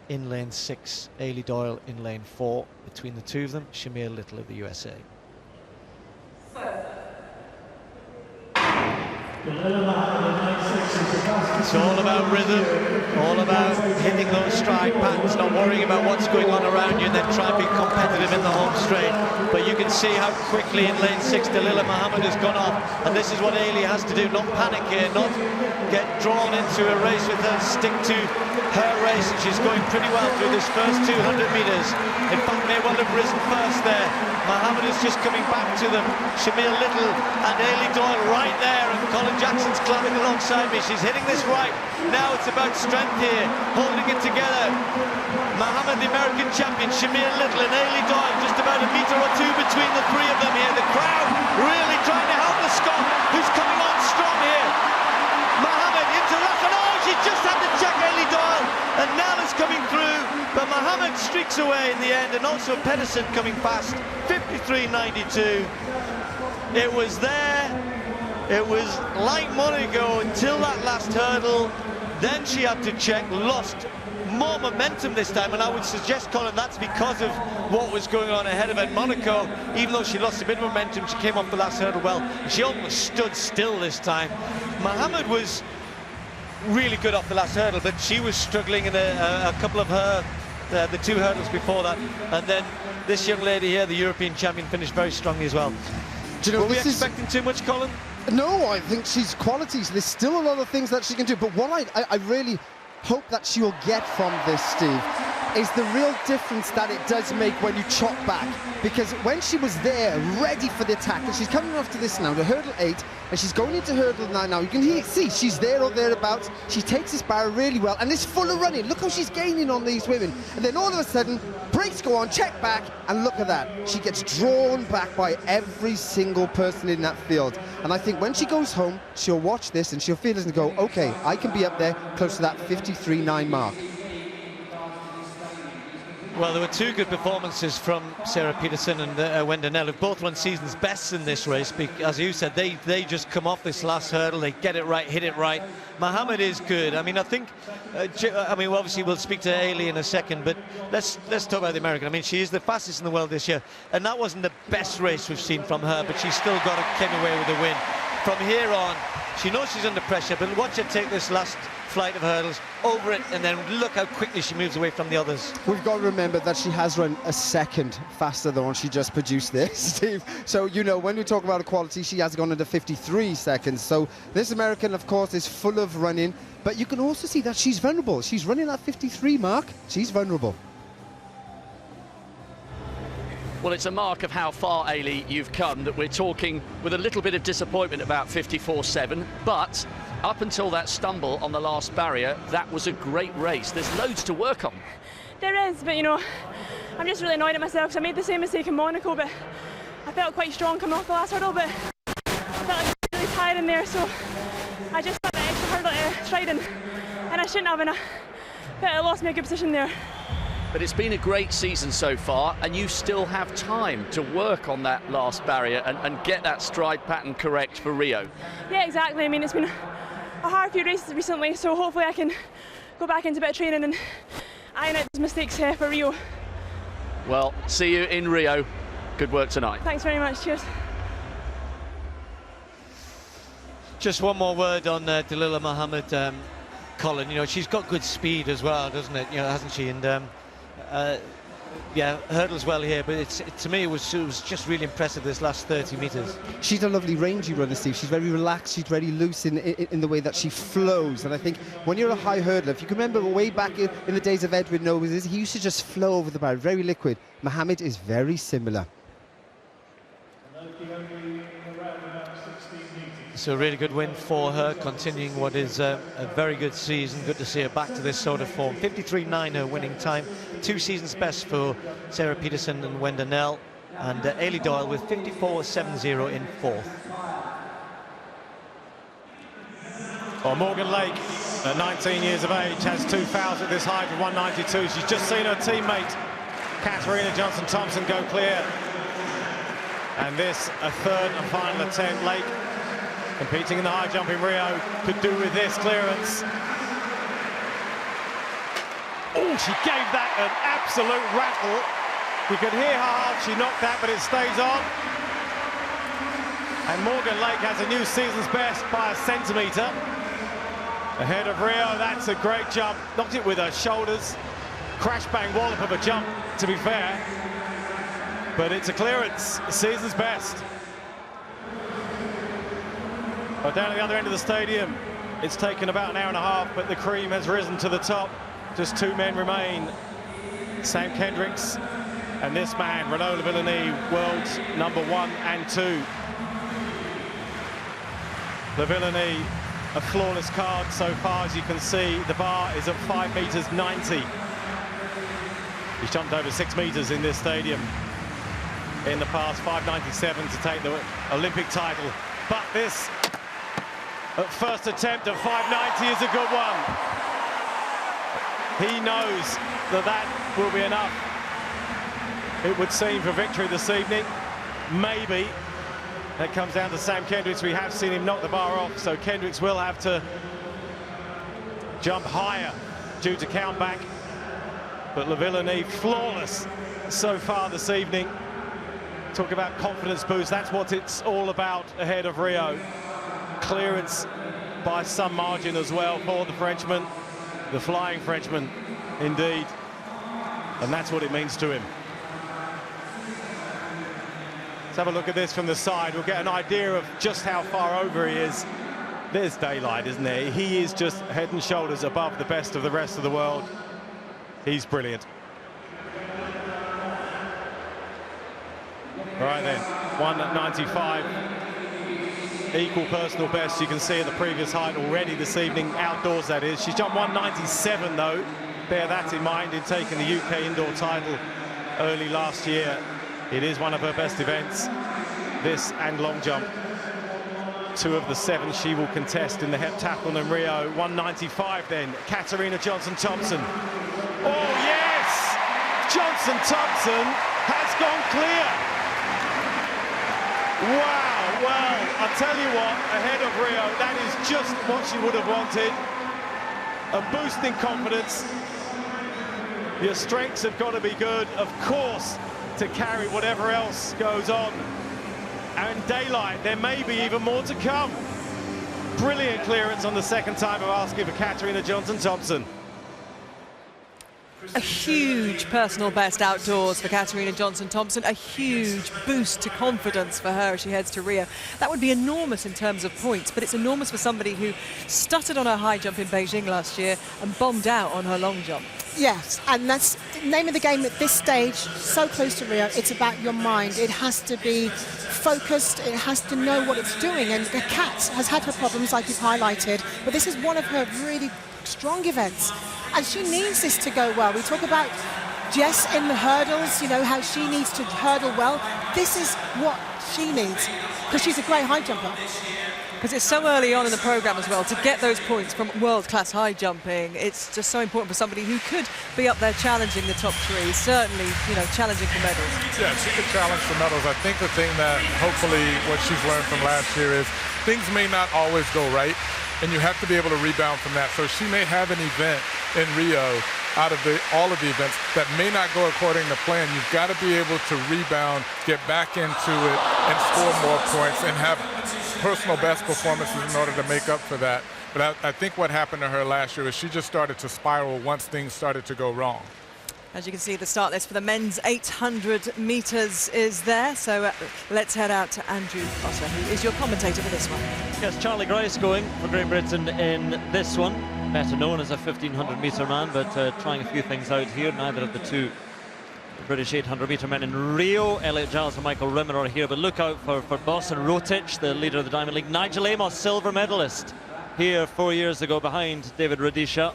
in lane 6, Eilidh Doyle in lane 4. Between the two of them, Shamir Little of the USA. It's all about rhythm, all about hitting those stride patterns, not worrying about what's going on around you, and then try and be competitive in the home straight. But you can see how quickly in lane 6 Dalilah Muhammad has gone off, and this is what Eilidh has to do, not panic here, not get drawn into a race with her, stick to her race, and she's going pretty well through this first 200 metres. In fact, may well have risen first there. Muhammad is just coming back to them. Shamir Little and Eilidh Doyle right there, and Colin Jackson's climbing alongside me. She's hitting this right. Now it's about strength here, holding it together. Muhammad, the American champion, Shamir Little and Eilidh Doyle, just about a metre or two between the three of them here. The crowd really trying to help the Scot, who's coming on strong here. Muhammad into Lacan. Oh, she just had to check Eilidh Doyle, and Nel is coming through, but Muhammad streaks away in the end, and also Pedersen coming fast, 53.92. It was there. It was like Monaco until that last hurdle. Then she had to check, lost more momentum this time, and I would suggest, Colin, that's because of what was going on ahead of her in Monaco. Even though she lost a bit of momentum, she came off the last hurdle well. She almost stood still this time. Muhammad was really good off the last hurdle, but she was struggling in a couple of the two hurdles before that. And then this young lady here, the European champion, finished very strongly as well. Do you know, were we expecting too much, Colin? No, I think she's qualities. There's still a lot of things that she can do. But what I really hope that she'll get from this, Steve, is the real difference that it does make when you chop back. Because when she was there, ready for the attack, and she's coming after this now, to hurdle 8, and she's going into hurdle 9 now. You can see she's there or thereabouts. She takes this barrier really well, and it's full of running. Look how she's gaining on these women. And then all of a sudden, brakes go on, check back, and look at that. She gets drawn back by every single person in that field. And I think when she goes home, she'll watch this and she'll feel this and go, okay, I can be up there close to that 53.9 mark. Well, there were two good performances from Sarah Peterson and Wenda Nel, who both run season's best in this race. As you said, they just come off this last hurdle, they get it right, hit it right. Mohammed is good. I mean, I think, obviously we'll speak to Eilidh in a second, but let's talk about the American. I mean, she is the fastest in the world this year, and that wasn't the best race we've seen from her, but she's still came away with a win. From here on, she knows she's under pressure, but watch her take this last flight of hurdles, over it, and then look how quickly she moves away from the others. We've got to remember that she has run a second faster than when she just produced this, Steve. So, you know, when we talk about equality, she has gone under 53 seconds. So this American, of course, is full of running, but you can also see that she's vulnerable. She's running that 53 mark. She's vulnerable. Well, it's a mark of how far, Eilidh, you've come, that we're talking with a little bit of disappointment about 54.7, but up until that stumble on the last barrier, that was a great race. There's loads to work on. There is, but you know, I'm just really annoyed at myself because I made the same mistake in Monaco, but I felt quite strong coming off the last hurdle, but I felt like I was really tired in there, so I just had that extra hurdle to stride in, and I shouldn't have, and I felt I lost me a good position there. But it's been a great season so far, and you still have time to work on that last barrier and get that stride pattern correct for Rio. Yeah, exactly. I mean, it's been a hard few races recently, so hopefully I can go back into a bit of training and iron out those mistakes for Rio. Well, see you in Rio. Good work tonight. Thanks very much. Cheers. Just one more word on Dalilah Muhammad, Colin. You know, she's got good speed as well, doesn't it? You know, hasn't she? And yeah, hurdles well here, but to me it was just really impressive this last 30 metres. She's a lovely rangy runner, Steve. She's very relaxed, she's very loose in the way that she flows, and I think when you're a high hurdler, if you can remember way back in the days of Edwin Noses, he used to just flow over the barrier, very liquid. Muhammad is very similar. So a really good win for her, continuing what is a very good season. Good to see her back to this sort of form. 53.9 her winning time. 2 seasons best for Sarah Peterson and Wenda Nell. And Ailey Doyle with 54.70 in 4th. Well, Morgan Lake, at 19 years of age, has 2 fouls at this height of 192. She's just seen her teammate, Katarina Johnson-Thompson, go clear. And this, a third and final attempt. Lake, competing in the high jump in Rio, could do with this clearance. Oh, she gave that an absolute rattle. You could hear how hard she knocked that, but it stays on. And Morgan Lake has a new season's best by a centimetre. Ahead of Rio, that's a great jump. Knocked it with her shoulders. Crash bang wallop of a jump, to be fair. But it's a clearance, season's best. But down at the other end of the stadium, it's taken about an hour and a half, but the cream has risen to the top. Just 2 men remain. Sam Kendricks and this man, Renaud Lavillenie, world's #1 and 2. Lavillenie, a flawless card so far, as you can see. The bar is at 5.90 meters. He's jumped over 6 meters in this stadium in the past, 5.97 to take the Olympic title. But this, at first attempt at 5.90, is a good one. He knows that that will be enough, it would seem, for victory this evening. Maybe. That comes down to Sam Kendricks. We have seen him knock the bar off, so Kendricks will have to jump higher due to countback. But Lavillenie, flawless so far this evening. Talk about confidence boost, that's what it's all about ahead of Rio. Clearance by some margin as well for the Frenchman, the flying Frenchman, indeed. And that's what it means to him. Let's have a look at this from the side. We'll get an idea of just how far over he is. There's daylight, isn't there? He is just head and shoulders above the best of the rest of the world. He's brilliant. All right then, 1.95. Equal personal best, you can see at the previous height already this evening, outdoors that is. She's jumped 1.97 though. Bear that in mind in taking the UK indoor title early last year. It is one of her best events, this and long jump. 2 of the 7 she will contest in the heptathlon in Rio. 1.95 then, Katarina Johnson-Thompson. Oh yes! Johnson-Thompson has gone clear. Wow, well, I'll tell you what, ahead of Rio, that is just what she would have wanted. A boost in confidence. Your strengths have got to be good, of course, to carry whatever else goes on. And daylight, there may be even more to come. Brilliant clearance on the second time of asking for Katarina Johnson-Thompson. A huge personal best outdoors for Katarina Johnson-Thompson, a huge boost to confidence for her as she heads to Rio. That would be enormous in terms of points, but it's enormous for somebody who stuttered on her high jump in Beijing last year and bombed out on her long jump. Yes, and that's the name of the game at this stage, so close to Rio. It's about your mind. It has to be focused, it has to know what it's doing, and Kat has had her problems like you've highlighted, but this is one of her really strong events, and she needs this to go well. We talk about Jess in the hurdles, you know, how she needs to hurdle well. This is what she needs, because she's a great high jumper. Because it's so early on in the programme as well, to get those points from world-class high jumping. It's just so important for somebody who could be up there challenging the top three, certainly, you know, challenging for medals. Yeah, she could challenge for medals. I think the thing that hopefully what she's learned from last year is things may not always go right, and you have to be able to rebound from that. So she may have an event in Rio out of all of the events that may not go according to plan. You've got to be able to rebound, get back into it, and score more points and have personal best performances in order to make up for that. But I think what happened to her last year is she just started to spiral once things started to go wrong. As you can see, the start list for the men's 800 metres is there. So let's head out to Andrew Potter, who is your commentator for this one. Yes, Charlie Grice going for Great Britain in this one. Better known as a 1500-metre man, but trying a few things out here. Neither of the two British 800-metre men in Rio. Elliot Giles and Michael Rimmer are here, but look out for Boston Rotich, the leader of the Diamond League. Nigel Amos, silver medalist, here 4 years ago behind David Rudisha.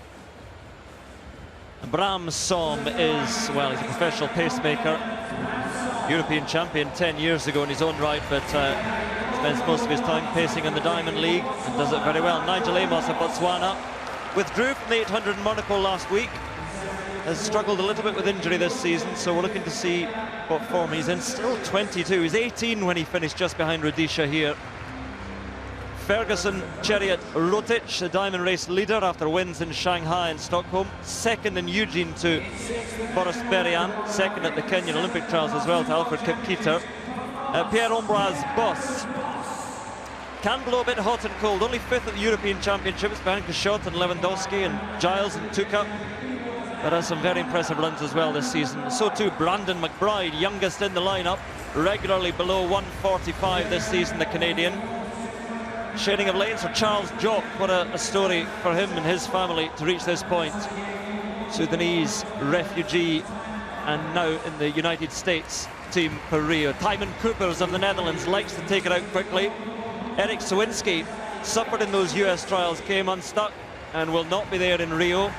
And Bram Som is, well, he's a professional pacemaker, European champion 10 years ago in his own right, but spends most of his time pacing in the Diamond League and does it very well. Nigel Amos of Botswana withdrew from the 800 in Monaco last week. Has struggled a little bit with injury this season, so we're looking to see what form he's in. Still 22, he's 18 when he finished just behind Rudisha here. Ferguson Chariot Rotich, the diamond race leader after wins in Shanghai and Stockholm. Second in Eugene to Boris Berian. Second at the Kenyan Olympic trials as well to Alfred Kipketer. Pierre-Ambroise Boss can blow a bit hot and cold. Only fifth at the European Championships behind Kashot and Lewandowski and Giles and Tuka. But has some very impressive runs as well this season. So too Brandon McBride, youngest in the lineup, regularly below 145 this season, the Canadian. Shading of lanes for Charles Jock. What a story for him and his family to reach this point. Sudanese refugee and now in the United States team for Rio. Tymon Coopers of the Netherlands likes to take it out quickly. Eric Sawinski suffered in those US trials, came unstuck and will not be there in Rio.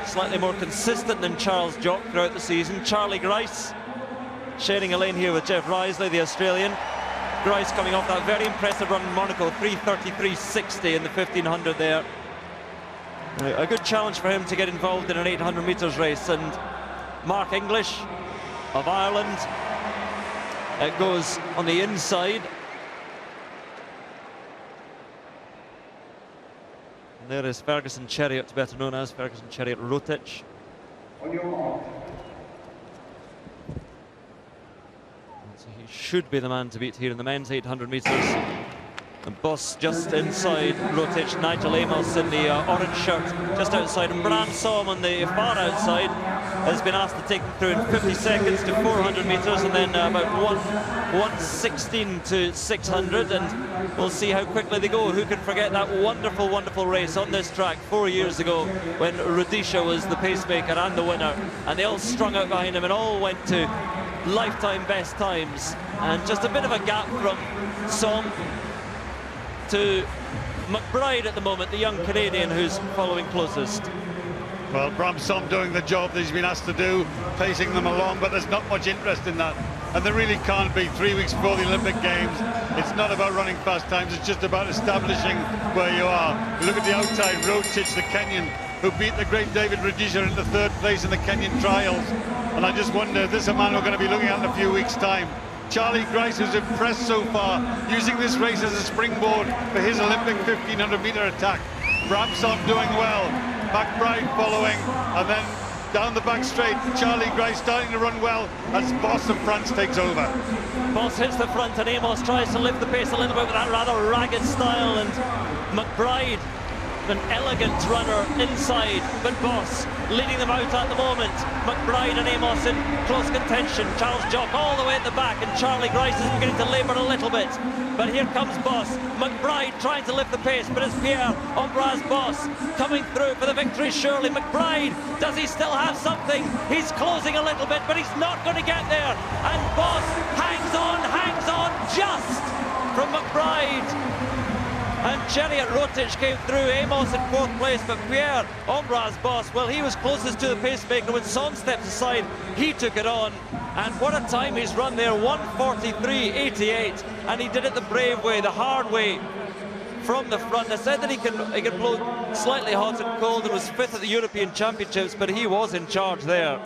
Slightly more consistent than Charles Jock throughout the season. Charlie Grice sharing a lane here with Jeff Risley, the Australian. Grice coming off that very impressive run in Monaco, 3:33.60 in the 1500 there. A good challenge for him to get involved in an 800 metres race. And Mark English of Ireland, it goes on the inside. And there is Ferguson Chariot, better known as Ferguson Chariot Rotich. On your mark. So he should be the man to beat here in the men's 800 metres. And Boss just inside Rotich. Nigel Amos in the orange shirt just outside. And Bram Som on the far outside has been asked to take them through in 50 seconds to 400 metres and then about 1:16 to 600. And we'll see how quickly they go. Who can forget that wonderful, wonderful race on this track 4 years ago when Rudisha was the pacemaker and the winner. And they all strung out behind him and all went to lifetime best times. And just a bit of a gap from Som to McBride at the moment, the young Canadian who's following closest. Well, Bram Som doing the job that he's been asked to do, pacing them along, but there's not much interest in that. And there really can't be. 3 weeks before the Olympic Games, it's not about running fast times, it's just about establishing where you are. You look at the outside, Rotich, the Kenyan, who beat the great David Rudisha into third place in the Kenyan trials. And I just wonder, this is a man we're going to be looking at in a few weeks' time. Charlie Grice, who's impressed so far, using this race as a springboard for his Olympic 1500-metre attack. Bram Som doing well, McBride following, and then down the back straight, Charlie Grice starting to run well as Boss of France takes over. Boss hits the front and Amos tries to lift the pace a little bit with that rather ragged style, and McBride, an elegant runner inside, but Boss leading them out at the moment. McBride and Amos in close contention. Charles Jock all the way at the back, and Charlie Grice is beginning to labour a little bit. But here comes Boss. McBride trying to lift the pace, but it's Pierre-Ambroise Boss coming through for the victory surely. McBride, does he still have something? He's closing a little bit, but he's not going to get there. And Boss hangs on just from McBride. And Chariot Rotich came through, Amos in 4th place, but Pierre-Ambroise Bosse, well, he was closest to the pacemaker. When Son steps aside, he took it on. And what a time he's run there, 1:43.88. And he did it the brave way, the hard way, from the front. I said that he can blow slightly hot and cold and was 5th at the European Championships, but he was in charge there.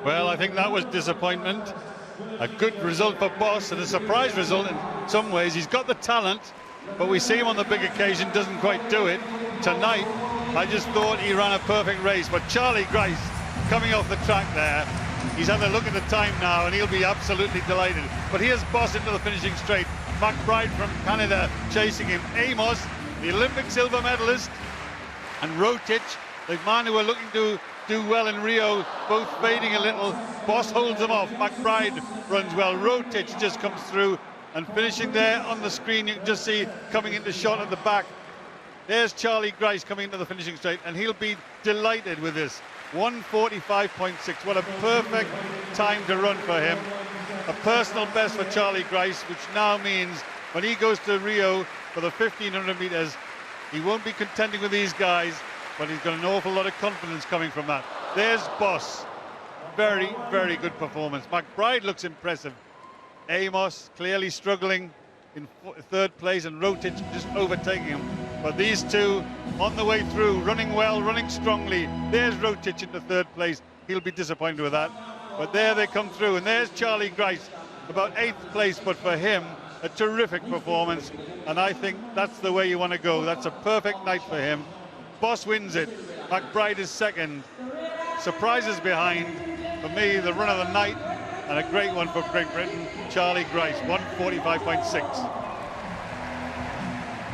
Well, I think that was disappointment. A good result for Bosse and a surprise result in some ways. He's got the talent, but we see him on the big occasion, doesn't quite do it. Tonight, I just thought he ran a perfect race, but Charlie Grice coming off the track there, he's had a look at the time now and he'll be absolutely delighted. But here's Bosse into the finishing straight. McBride from Canada chasing him. Amos, the Olympic silver medalist, and Rotich, the man who were looking to do well in Rio, both fading a little. Bosse holds them off. McBride runs well. Rotich just comes through and finishing there on the screen. You can just see coming into shot at the back. There's Charlie Grice coming into the finishing straight, and he'll be delighted with this. 1:45.6. What a perfect time to run for him. A personal best for Charlie Grice, which now means when he goes to Rio for the 1500 meters, he won't be contending with these guys, but he's got an awful lot of confidence coming from that. There's Bosse. Very, very good performance. McBride looks impressive. Amos clearly struggling in 3rd place, and Rotich just overtaking him. But these two on the way through, running well, running strongly. There's Rotich into 3rd place. He'll be disappointed with that. But there they come through, and there's Charlie Grice, about 8th place, but for him, a terrific performance. And I think that's the way you want to go. That's a perfect night for him. Bosse wins it. McBride is 2nd. Surprises behind. For me, the run of the night, and a great one for Great Britain. Charlie Grice, 1:45.6.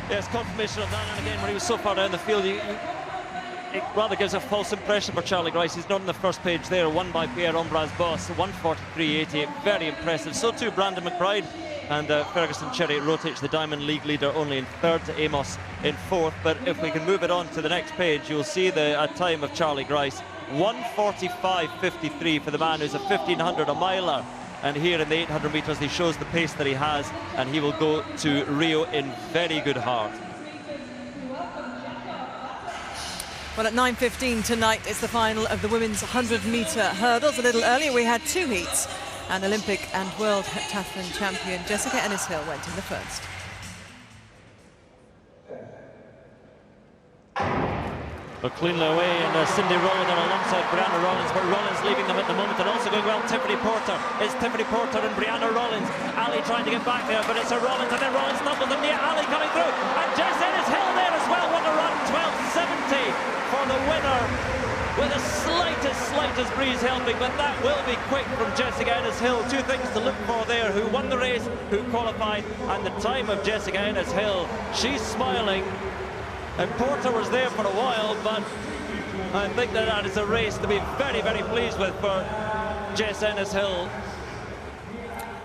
Yes, confirmation of that, and again, when he was so far down the field, it rather gives a false impression for Charlie Grice. He's not on the first page there, won by Pierre-Ambroise Bosse, 1:43.88, very impressive. So too Brandon McBride, and Ferguson Chariot Rotich, the Diamond League leader, only in 3rd, Amos in 4th. But if we can move it on to the next page, you'll see the time of Charlie Grice, 1:45.53 for the man who's a 1500, a miler. And here in the 800 metres, he shows the pace that he has, and he will go to Rio in very good heart. Well, at 9:15 tonight, it's the final of the women's 100-metre hurdles. A little earlier, we had 2 heats, and Olympic and world heptathlon champion Jessica Ennis-Hill went in the first. But cleanly away, and Cindy Rowland alongside Brianna Rollins, but Rollins leaving them at the moment, and also going well, Tiffany Porter. It's Tiffany Porter and Brianna Rollins. Ali trying to get back there, but it's a Rollins, and then Rollins stumbles, and Ali coming through, and Jess Ennis-Hill there as well. What a run, 12:70 for the winner, with the slightest breeze helping, but that will be quick from Jessica Ennis-Hill. 2 things to look for there: who won the race, who qualified, and the time of Jessica Ennis-Hill. She's smiling. And Porter was there for a while, but I think that is a race to be very, very pleased with for Jess Ennis-Hill.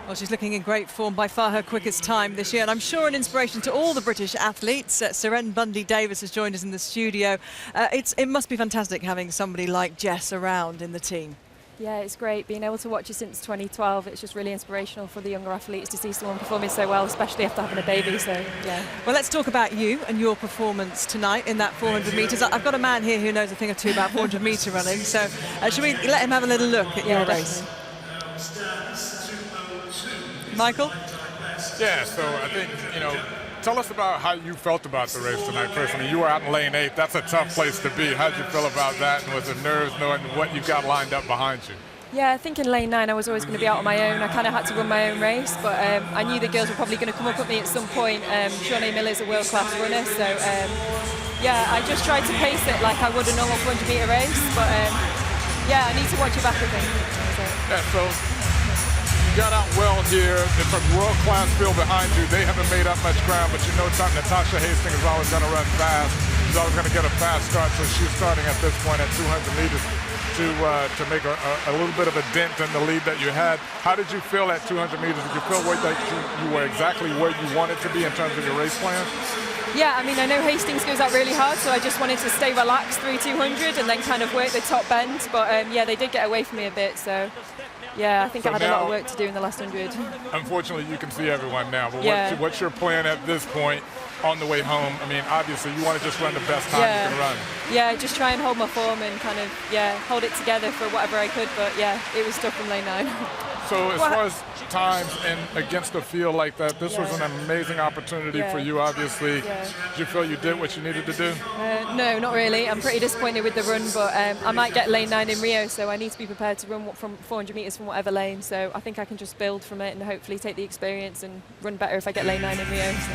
Well, she's looking in great form, by far her quickest time this year, and I'm sure an inspiration to all the British athletes. Seren Bundy-Davis has joined us in the studio. It must be fantastic having somebody like Jess around in the team. Yeah, it's great being able to watch her since 2012. It's just really inspirational for the younger athletes to see someone performing so well, especially after having a baby. So, yeah. Well, let's talk about you and your performance tonight in that 400 metres. I've got a man here who knows a thing or two about 400 metre running, so should we let him have a little look at your race? Michael? Yeah, so I think, tell us about how you felt about the race tonight personally. You were out in lane 8. That's a tough place to be. How did you feel about that, and was it nerves knowing what you've got lined up behind you? Yeah, I think in lane 9 I was always going to be out on my own. I kind of had to run my own race, but I knew the girls were probably going to come up at me at some point. Shawnee Miller's a world-class runner, so yeah, I just tried to pace it like I would a normal 400 metre race, but yeah, I need to watch your back, I think. Yeah, so you got out well here. It's a world-class field behind you. They haven't made up much ground, but you know Natasha Hastings is always going to run fast. She's always going to get a fast start, so she's starting at this point at 200 meters to make a little bit of a dent in the lead that you had. How did you feel at 200 meters? Did you feel like you were exactly where you wanted to be in terms of your race plan? Yeah, I mean, I know Hastings goes out really hard, so I just wanted to stay relaxed through 200 and then kind of work the top bend. But yeah, they did get away from me a bit, so Yeah, I think So I had a lot of now- work to do in the last 100. Unfortunately, you can see everyone now, but Yeah. what's your plan at this point on the way home? I mean, obviously, you want to just run the best time you can run. Yeah, just try and hold my form and kind of, hold it together for whatever I could. But yeah, it was tough from lane 9. So as far as times and against a field like that, this was an amazing opportunity for you, obviously. Yeah. Did you feel you did what you needed to do? No, not really. I'm pretty disappointed with the run, but I might get lane 9 in Rio, so I need to be prepared to run from 400 metres from whatever lane. So I think I can just build from it and hopefully take the experience and run better if I get lane 9 in Rio. So.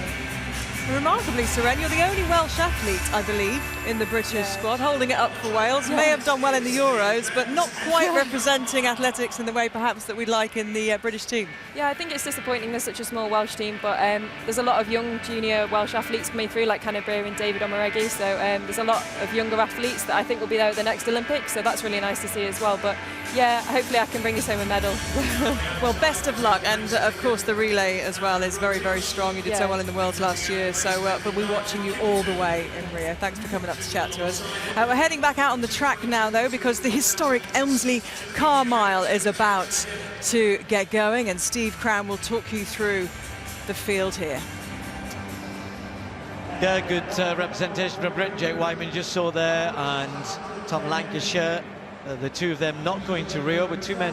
Remarkably, Seren, you're the only Welsh athlete, I believe, in the British squad, holding it up for Wales. May have done well in the Euros, but not quite representing athletics in the way perhaps that we'd like in the British team. Yeah, I think it's disappointing there's such a small Welsh team, but there's a lot of young junior Welsh athletes coming through, like Canabria and David Omoregui, so there's a lot of younger athletes that I think will be there at the next Olympics, so that's really nice to see as well. But yeah, hopefully I can bring us home a medal. Well, best of luck, and of course the relay as well is very, very strong. You did so well in the Worlds last year, so we'll be watching you all the way in Rio. Thanks for coming up to chat to us. We're heading back out on the track now, though, because the historic Elmsley Car Mile is about to get going, and Steve Cram will talk you through the field here. Yeah, good representation from Britain. Jake Whiteman you just saw there, and Tom Lancashire. The two of them not going to Rio, but two men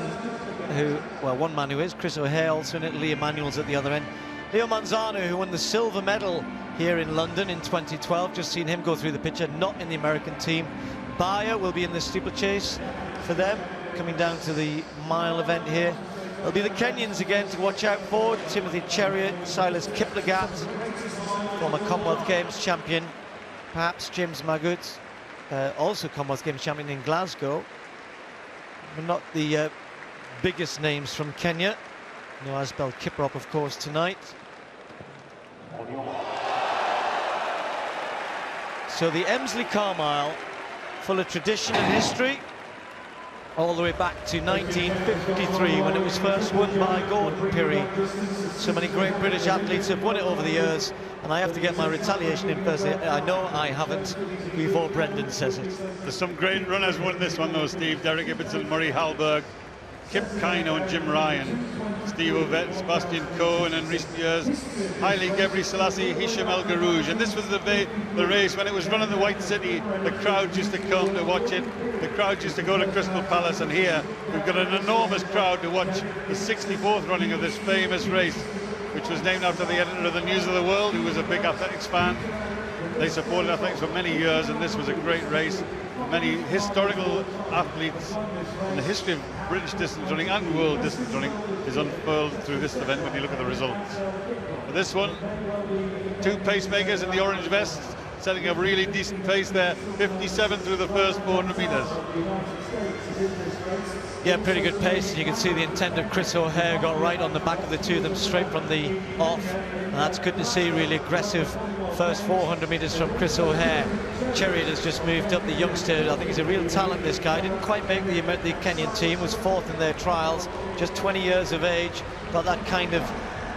who, well, one man who is, Chris O'Hare also in it, Lee Emanuel's at the other end. Leo Manzano, who won the silver medal here in London in 2012, just seen him go through the picture, not in the American team. Bayer will be in the steeplechase for them, coming down to the mile event here. It'll be the Kenyans again to watch out for, Timothy Cheriot, Silas Kiplagat, former Commonwealth Games champion, perhaps James Magut, also Commonwealth Games champion in Glasgow. But not the biggest names from Kenya. No Asbel Kiprop, of course, tonight. So the Elmsley Car Mile, full of tradition and history, all the way back to 1953 when it was first won by Gordon Pirrie. So many great British athletes have won it over the years, and I have to get my retaliation in first. I know I haven't before Brendan says it. There's some great runners won this one though, Steve. Derek Ibbotson, Murray Halberg, Kip Kaino and Jim Ryan, Steve Ovett, Sebastian Coe, and in recent years, Haile Gebrselassie, Hisham El Garouge. And this was the race when it was run in the White City. The crowd used to come to watch it. The crowd used to go to Crystal Palace, and here we've got an enormous crowd to watch the 64th running of this famous race, which was named after the editor of the News of the World, who was a big athletics fan. They supported athletics for many years, and this was a great race. Many historical athletes in the history of British distance running and world distance running is unfurled through this event when you look at the results. For this one, two pacemakers in the orange vests, setting a really decent pace there, 57 through the first 400 metres. Yeah, pretty good pace. You can see the intent of Chris O'Hare got right on the back of the two of them straight from the off. And that's good to see, really aggressive first 400 metres from Chris O'Hare. Cheriot has just moved up, the youngster. I think he's a real talent, this guy. Didn't quite make the Kenyan team, was fourth in their trials, just 20 years of age. Got that kind of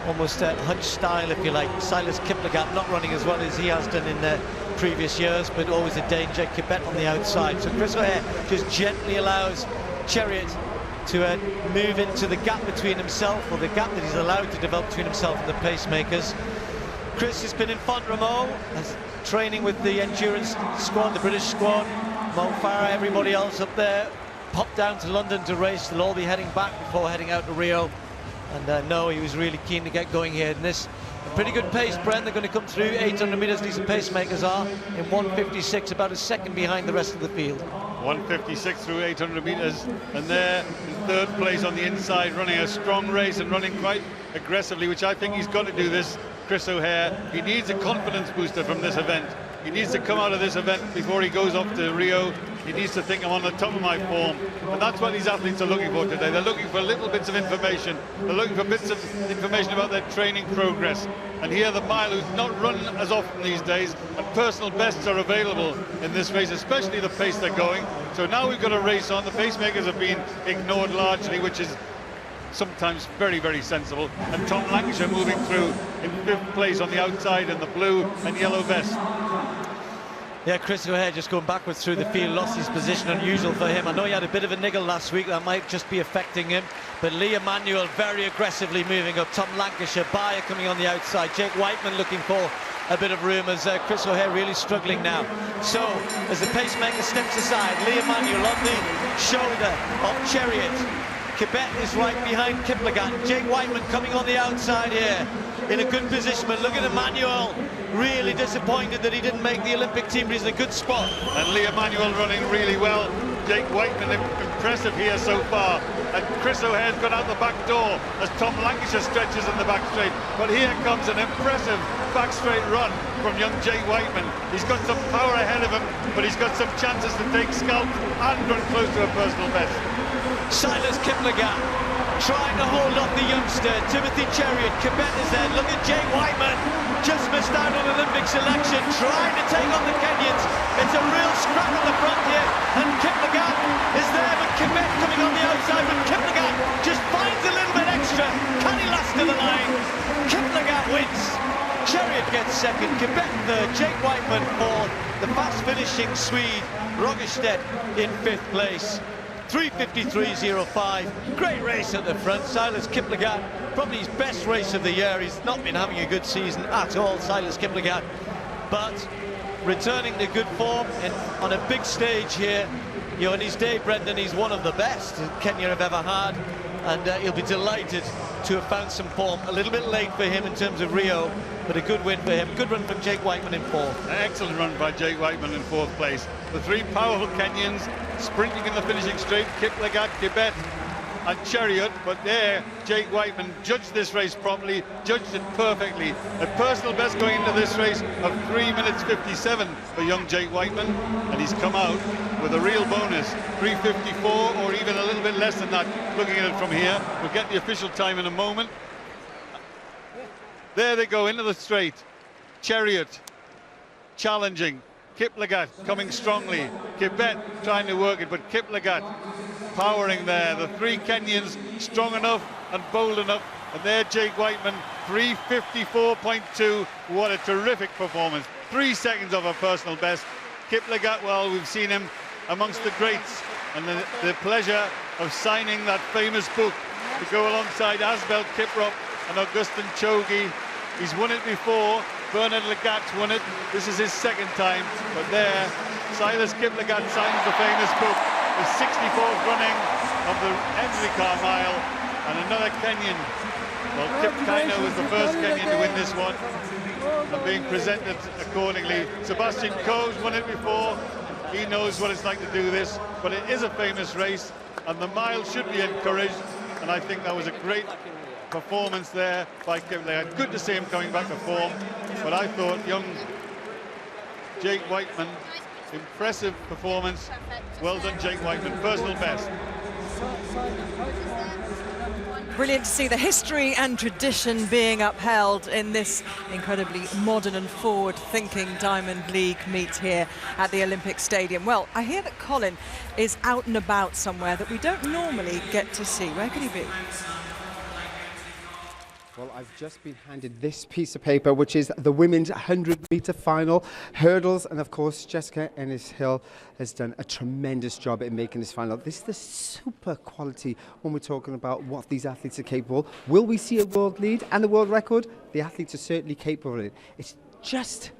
almost hunch style, if you like. Silas Kiplagat not running as well as he has done in previous years, but always a danger. Kibet on the outside. So Chris O'Hare just gently allows Cheriot to move into the gap between himself, or the gap that he's allowed to develop between himself and the pacemakers. Chris has been in Font Romeu, training with the endurance squad, the British squad. Mo Farah, everybody else up there, popped down to London to race. They'll all be heading back before heading out to Rio. And no, he was really keen to get going here in this. A pretty good pace, Brent. They're going to come through 800 metres, these pacemakers are, in 1:56, about a second behind the rest of the field. 1:56 through 800 metres, and there in third place on the inside, running a strong race and running quite aggressively, which I think he's got to do this, Chris O'Hare. He needs a confidence booster from this event. He needs to come out of this event before he goes off to Rio. He needs to think, I'm on the top of my form. And that's what these athletes are looking for today. They're looking for little bits of information. They're looking for bits of information about their training progress. And here the mile, who's not run as often these days, and personal bests are available in this race, especially the pace they're going. So now we've got a race on. The pacemakers have been ignored largely, which is sometimes very, very sensible. And Tom Lancashire moving through in 5th place on the outside in the blue and yellow vest. Yeah, Chris O'Hare just going backwards through the field, lost his position, unusual for him. I know he had a bit of a niggle last week, that might just be affecting him. But Lee Emanuel very aggressively moving up. Tom Lancashire, Bayer coming on the outside. Jake Whiteman looking for a bit of room as Chris O'Hare really struggling now. So, as the pacemaker steps aside, Lee Emanuel on the shoulder of Chariot. Kibet is right behind Kiplagat. Jake Whiteman coming on the outside here in a good position, but look at Emanuel, really disappointed that he didn't make the Olympic team, but he's in a good spot. And Lee Emanuel running really well. Jake Whiteman impressive here so far. And Chris O'Hare's gone out the back door as Tom Lancashire stretches in the back straight. But here comes an impressive back straight run from young Jake Whiteman. He's got some power ahead of him, but he's got some chances to take scalp and run close to a personal best. Silas Kiplagat trying to hold off the youngster, Timothy Chariot. Kibet is there, look at Jake Whiteman, just missed out on Olympic selection, trying to take on the Kenyans. It's a real scrap at the front here, and Kiplagat is there, but Kibet coming on the outside, but Kiplagat just finds a little bit extra. Can he last to the line? Kiplagat wins. Chariot gets second, Kibet third, Jake Whiteman fourth, the fast finishing Swede, Rogerstedt in 5th place. 3:53.05, great race at the front. Silas Kiplagat, probably his best race of the year. He's not been having a good season at all, Silas Kiplagat, but returning to good form and on a big stage here. You know, in his day, Brendan, he's one of the best Kenya have ever had, and he'll be delighted to have found some form. A little bit late for him in terms of Rio, but a good win for him. Good run from Jake Whiteman in 4th. Excellent run by Jake Whiteman in 4th place. The 3 powerful Kenyans sprinting in the finishing straight, Kiplagat, Kibet and Chariot, but there Jake Whiteman judged this race properly, judged it perfectly. A personal best going into this race of 3:57 for young Jake Whiteman, and he's come out with a real bonus, 3:54 or even a little bit less than that, looking at it from here. We'll get the official time in a moment. There they go into the straight. Chariot challenging. Kiplagat coming strongly. Kibet trying to work it, but Kiplagat powering there. The 3 Kenyans strong enough and bold enough. And there Jake Whiteman, 3:54.2. What a terrific performance. 3 seconds of a personal best. Kiplagat, well, we've seen him amongst the greats. And the pleasure of signing that famous book to go alongside Asbel Kiprop and Augustin Chogi. He's won it before. Bernard Lagat's won it. This is his 2nd time. But there, Silas Kiplagat signs the famous book. The 64th running of the Henry Carmile. And another Kenyan. Well, Kip Kaino was the first Kenyan to win this one. And being presented accordingly. Sebastian Coe's won it before. He knows what it's like to do this. But it is a famous race. And the mile should be encouraged. And I think that was a great performance there by Kiplagat. Good to see him coming back to form, but I thought young Jake Whiteman, impressive performance. Well done, Jake Whiteman, personal best. Brilliant to see the history and tradition being upheld in this incredibly modern and forward-thinking Diamond League meet here at the Olympic Stadium. Well, I hear that Colin is out and about somewhere that we don't normally get to see. Where could he be? Well, I've just been handed this piece of paper, which is the women's 100-meter final hurdles. And of course, Jessica Ennis-Hill has done a tremendous job in making this final. This is the super quality when we're talking about what these athletes are capable. Will we see a world lead and a world record? The athletes are certainly capable of it. It's just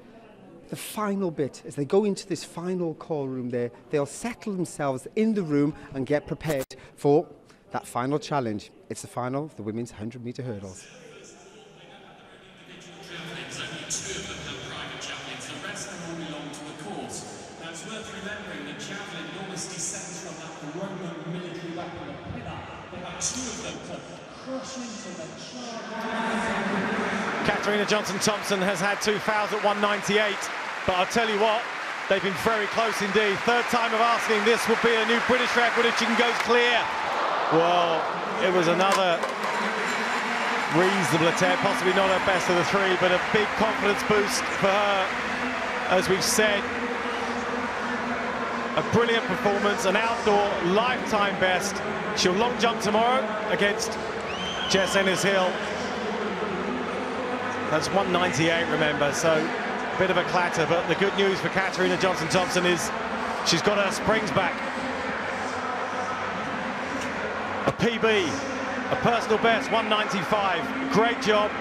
the final bit. As they go into this final call room there, they'll settle themselves in the room and get prepared for that final challenge. It's the final of the women's 100-meter hurdles. Two of them have private javelins, the rest of them all belong to the cause. Now it's worth remembering that javelin almost descends from that Roman military weapon of pillar. There are 2 of them to crush into the charge. Katarina Johnson-Thompson has had 2 fouls at 198, but I'll tell you what, they've been very close indeed. 3rd time of asking, this will be a new British record if she can go clear. Well, it was another reasonable attempt, possibly not her best of the 3, but a big confidence boost for her. As we've said, a brilliant performance, an outdoor lifetime best. She'll long jump tomorrow against Jess Ennis-Hill. That's 198, remember, so bit of a clatter, but the good news for Katarina Johnson-Thompson is she's got her springs back. A PB, a personal best, 195. Great job.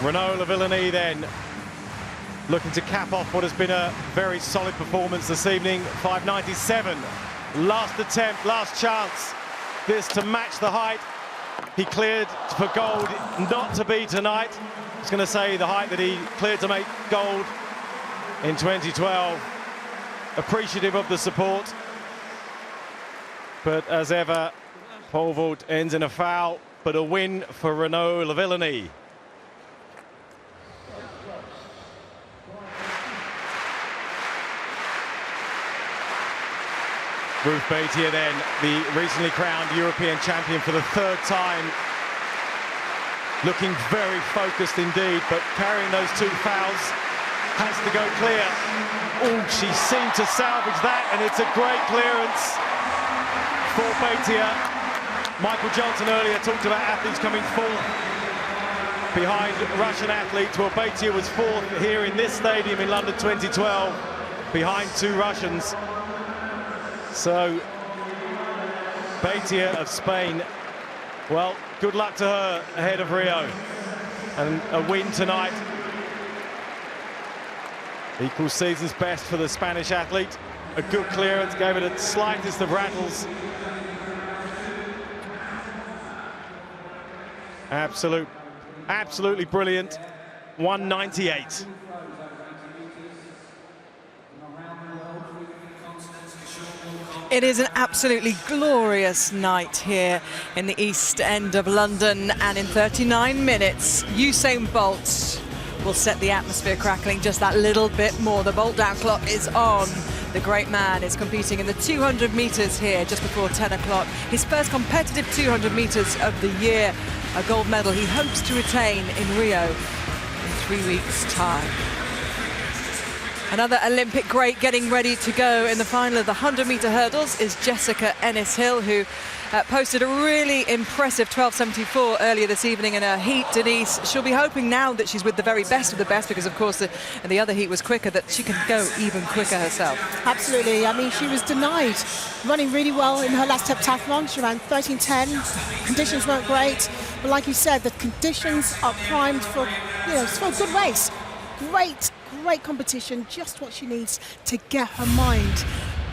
Renaud Lavillenie then looking to cap off what has been a very solid performance this evening. 597. Last attempt, last chance. This to match the height. He cleared for gold, not to be tonight. I was going to say the height that he cleared to make gold in 2012. Appreciative of the support. But as ever, pole vault ends in a foul, but a win for Renaud Lavillenie. Ruth Beitia then, the recently crowned European champion for the third time. Looking very focused indeed, but carrying those two fouls, has to go clear. Oh, she seemed to salvage that, and it's a great clearance for Beitia. Michael Johnson earlier talked about athletes coming fourth behind Russian athletes. Well, Beitia was fourth here in this stadium in London 2012, behind two Russians. So, Beitia of Spain, well, good luck to her ahead of Rio. And a win tonight equals season's best for the Spanish athlete. A good clearance, gave it the slightest of rattles. Absolutely brilliant. 198. It is an absolutely glorious night here in the East End of London, and in 39 minutes, Usain Bolt will set the atmosphere crackling just that little bit more. The Bolt down clock is on. The great man is competing in the 200 metres here just before 10 o'clock. His first competitive 200 metres of the year, a gold medal he hopes to retain in Rio in 3 weeks' time. Another Olympic great getting ready to go in the final of the 100-metre hurdles is Jessica Ennis-Hill, who posted a really impressive 12.74 earlier this evening in her heat. Denise, she'll be hoping now that she's with the very best of the best, because of course the other heat was quicker, that she can go even quicker herself. Absolutely. I mean, she was denied running really well in her last heptathlon. She ran 13.10. Conditions weren't great, but like you said, the conditions are primed for, for a good race. Great competition, just what she needs to get her mind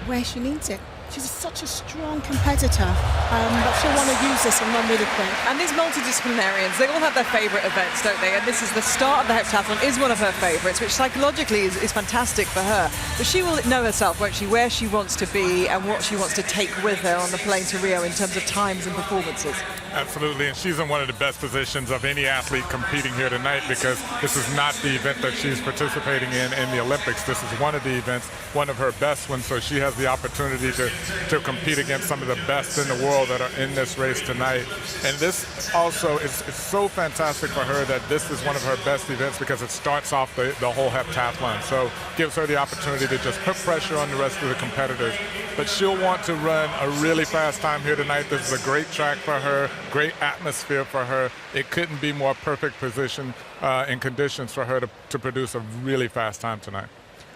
where she needs it. She's such a strong competitor, but she'll want to use this and run really quick. And these multidisciplinarians, they all have their favourite events, don't they? And this is the start of the heptathlon, is one of her favourites, which psychologically is fantastic for her. But she will know herself, won't she, where she wants to be and what she wants to take with her on the plane to Rio in terms of times and performances. Absolutely, and she's in one of the best positions of any athlete competing here tonight, because this is not the event that she's participating in the Olympics. This is one of the events, one of her best ones, so she has the opportunity to compete against some of the best in the world that are in this race tonight. And this also is so fantastic for her that this is one of her best events, because it starts off the whole heptathlon. So gives her the opportunity to just put pressure on the rest of the competitors. But she'll want to run a really fast time here tonight. This is a great track for her, great atmosphere for her. It couldn't be more perfect position and conditions for her to produce a really fast time tonight.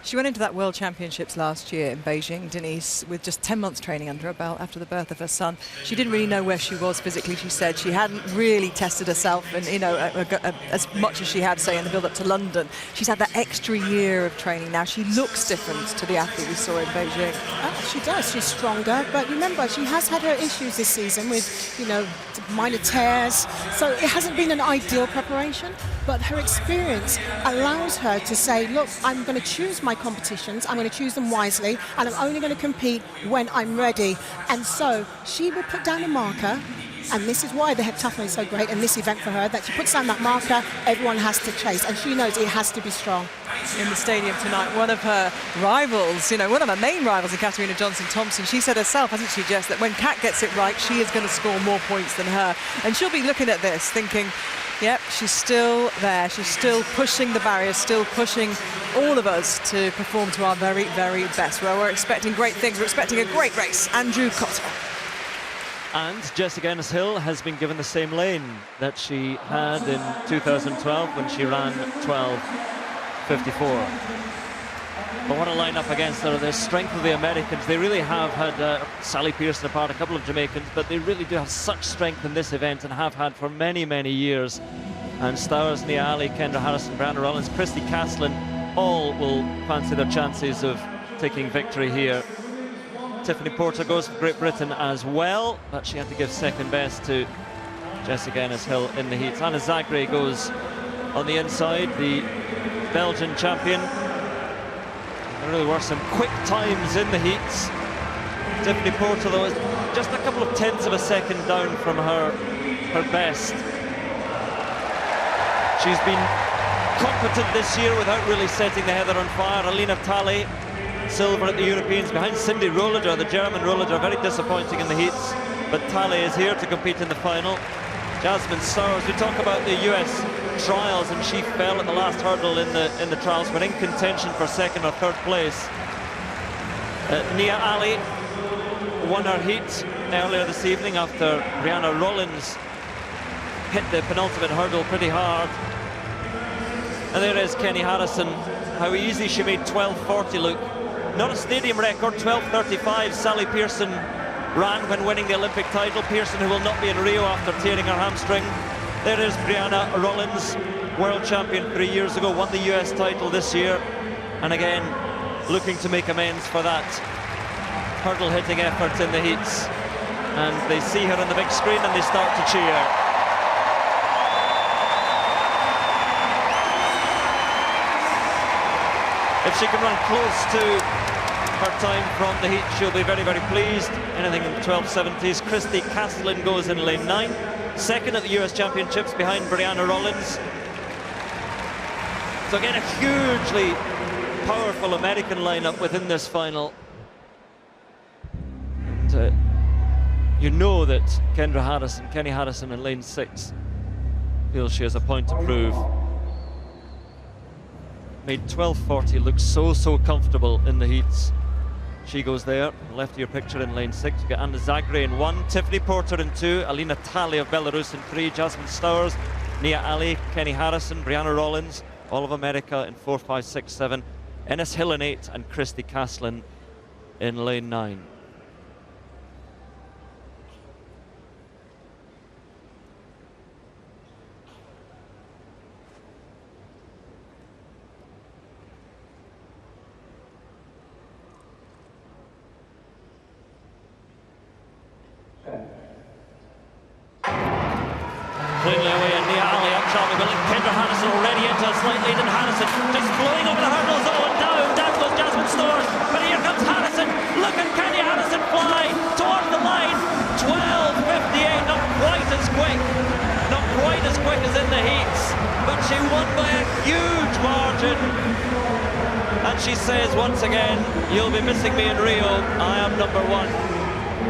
She went into that World Championships last year in Beijing, Denise, with just 10 months training under her belt after the birth of her son. She didn't really know where she was physically, she said. She hadn't really tested herself and, as much as she had, say, in the build-up to London. She's had that extra year of training now. She looks different to the athlete we saw in Beijing. She does. She's stronger. But remember, she has had her issues this season with, minor tears. So it hasn't been an ideal preparation. But her experience allows her to say, look, I'm going to choose my competitions, I'm going to choose them wisely, and I'm only going to compete when I'm ready. And so she will put down a marker, and this is why the heptathlon is so great, and this event for her, that she puts down that marker, everyone has to chase, and she knows it has to be strong. In the stadium tonight, one of her rivals, one of her main rivals in Katarina Johnson-Thompson, she said herself, hasn't she, Jess, that when Kat gets it right, she is going to score more points than her. And she'll be looking at this thinking, yep, she's still there. She's still pushing the barriers, still pushing all of us to perform to our very, very best. Well, we're expecting great things. We're expecting a great race. Andrew Cotter. And Jessica Ennis-Hill has been given the same lane that she had in 2012 when she ran 12:54. But what a lineup against her. The strength of the Americans. They really have had Sally Pearson apart, a couple of Jamaicans, but they really do have such strength in this event and have had for many, many years. And Stowers, Nia Ali, Kendra Harrison, Brianna Rollins, Christy Caslin, all will fancy their chances of taking victory here. Tiffany Porter goes for Great Britain as well, but she had to give second best to Jessica Ennis-Hill in the heats. Anna Zagreb goes on the inside, the Belgian champion. There really were some quick times in the heats. Tiffany Porter, though, is just a couple of tenths of a second down from her best. She's been competent this year without really setting the heather on fire. Alina Talley, silver at the Europeans behind Cindy Rollager, the German Rollager, very disappointing in the heats, but Talley is here to compete in the final. Jasmine Stowers, we talk about the US trials, and she fell at the last hurdle in the trials, but in contention for second or third place. Nia Ali won her heat earlier this evening after Brianna Rollins hit the penultimate hurdle pretty hard. And there is Kenny Harrison. How easy she made 12:40 look. Not a stadium record, 12:35. Sally Pearson ran when winning the Olympic title. Pearson, who will not be in Rio after tearing her hamstring. There is Brianna Rollins, world champion 3 years ago, won the US title this year. And again, looking to make amends for that hurdle hitting effort in the heats. And they see her on the big screen and they start to cheer. If she can run close to her time from the heat, she'll be very, very pleased. Anything in the 1270s. Christy Caslin goes in lane 9. Second at the US Championships behind Brianna Rollins. So again, a hugely powerful American lineup within this final. And you know that Kendra Harrison, Kenny Harrison in lane 6 feels she has a point to prove. Made 12:40 look so comfortable in the heats. She goes there, left of your picture in lane 6. You get Anna Zagreb in 1, Tiffany Porter in 2, Alina Talley of Belarus in 3, Jasmine Stowers, Nia Ali, Kenny Harrison, Brianna Rollins, all of America in 4, 5, 6, 7, Ennis-Hill in 8, and Christy Caslin in lane 9. Cleanly away, and Nia Ali up sharply, but Kendra Harrison already into a slight lead, and Harrison just flowing over the hurdles. Oh, and down goes Jasmine Stowers, but here comes Harrison. Look at Kenny Harrison fly towards the line. 12:58, not quite as quick as in the heats, but she won by a huge margin. And she says once again, you'll be missing me in Rio, I am number 1.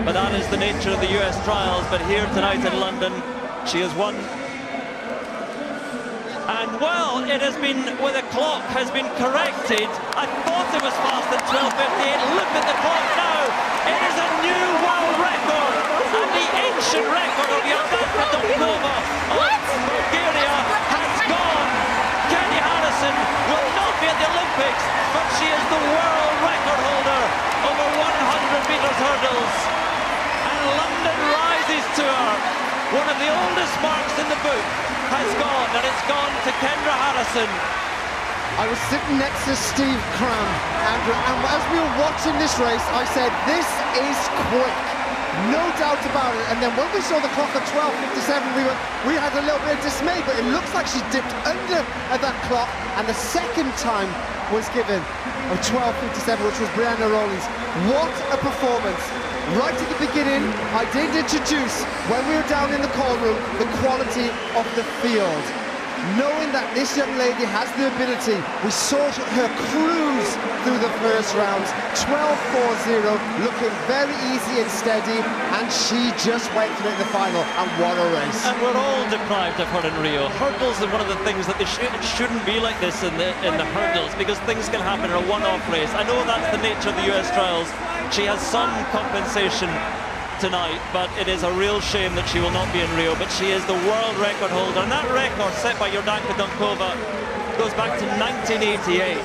But that is the nature of the US trials. But here tonight in London, she has won. And well, it has been, where the clock has been corrected. I thought it was faster than 12:58. Look at the clock now. It is a new world record. And the ancient record of Jadranka Domkova of Bulgaria has gone. Kenny Harrison will not be at the Olympics, but she is the world record holder over 100 meters hurdles. And London rises to her. One of the oldest marks in the book has gone, and it's gone to Kendra Harrison. I was sitting next to Steve Cram, Andrew, and as we were watching this race, I said, this is quick. No doubt about it. And then when we saw the clock at 12:57, we had a little bit of dismay, but it looks like she dipped under at that clock, and the second time was given of 12:57, which was Brianna Rollins. What a performance. Right at the beginning, I did introduce, when we were down in the call room, the quality of the field. Knowing that this young lady has the ability, we saw her cruise through the first round, 12:40, looking very easy and steady, and she just went through it in the final, and what a race. And we're all deprived of her in Rio. Hurdles are one of the things that it shouldn't be like this in the hurdles, because things can happen in a one-off race. I know that's the nature of the US trials. She has some compensation tonight, but it is a real shame that she will not be in Rio. But she is the world record holder, and that record set by Jordanka Donkova goes back to 1988.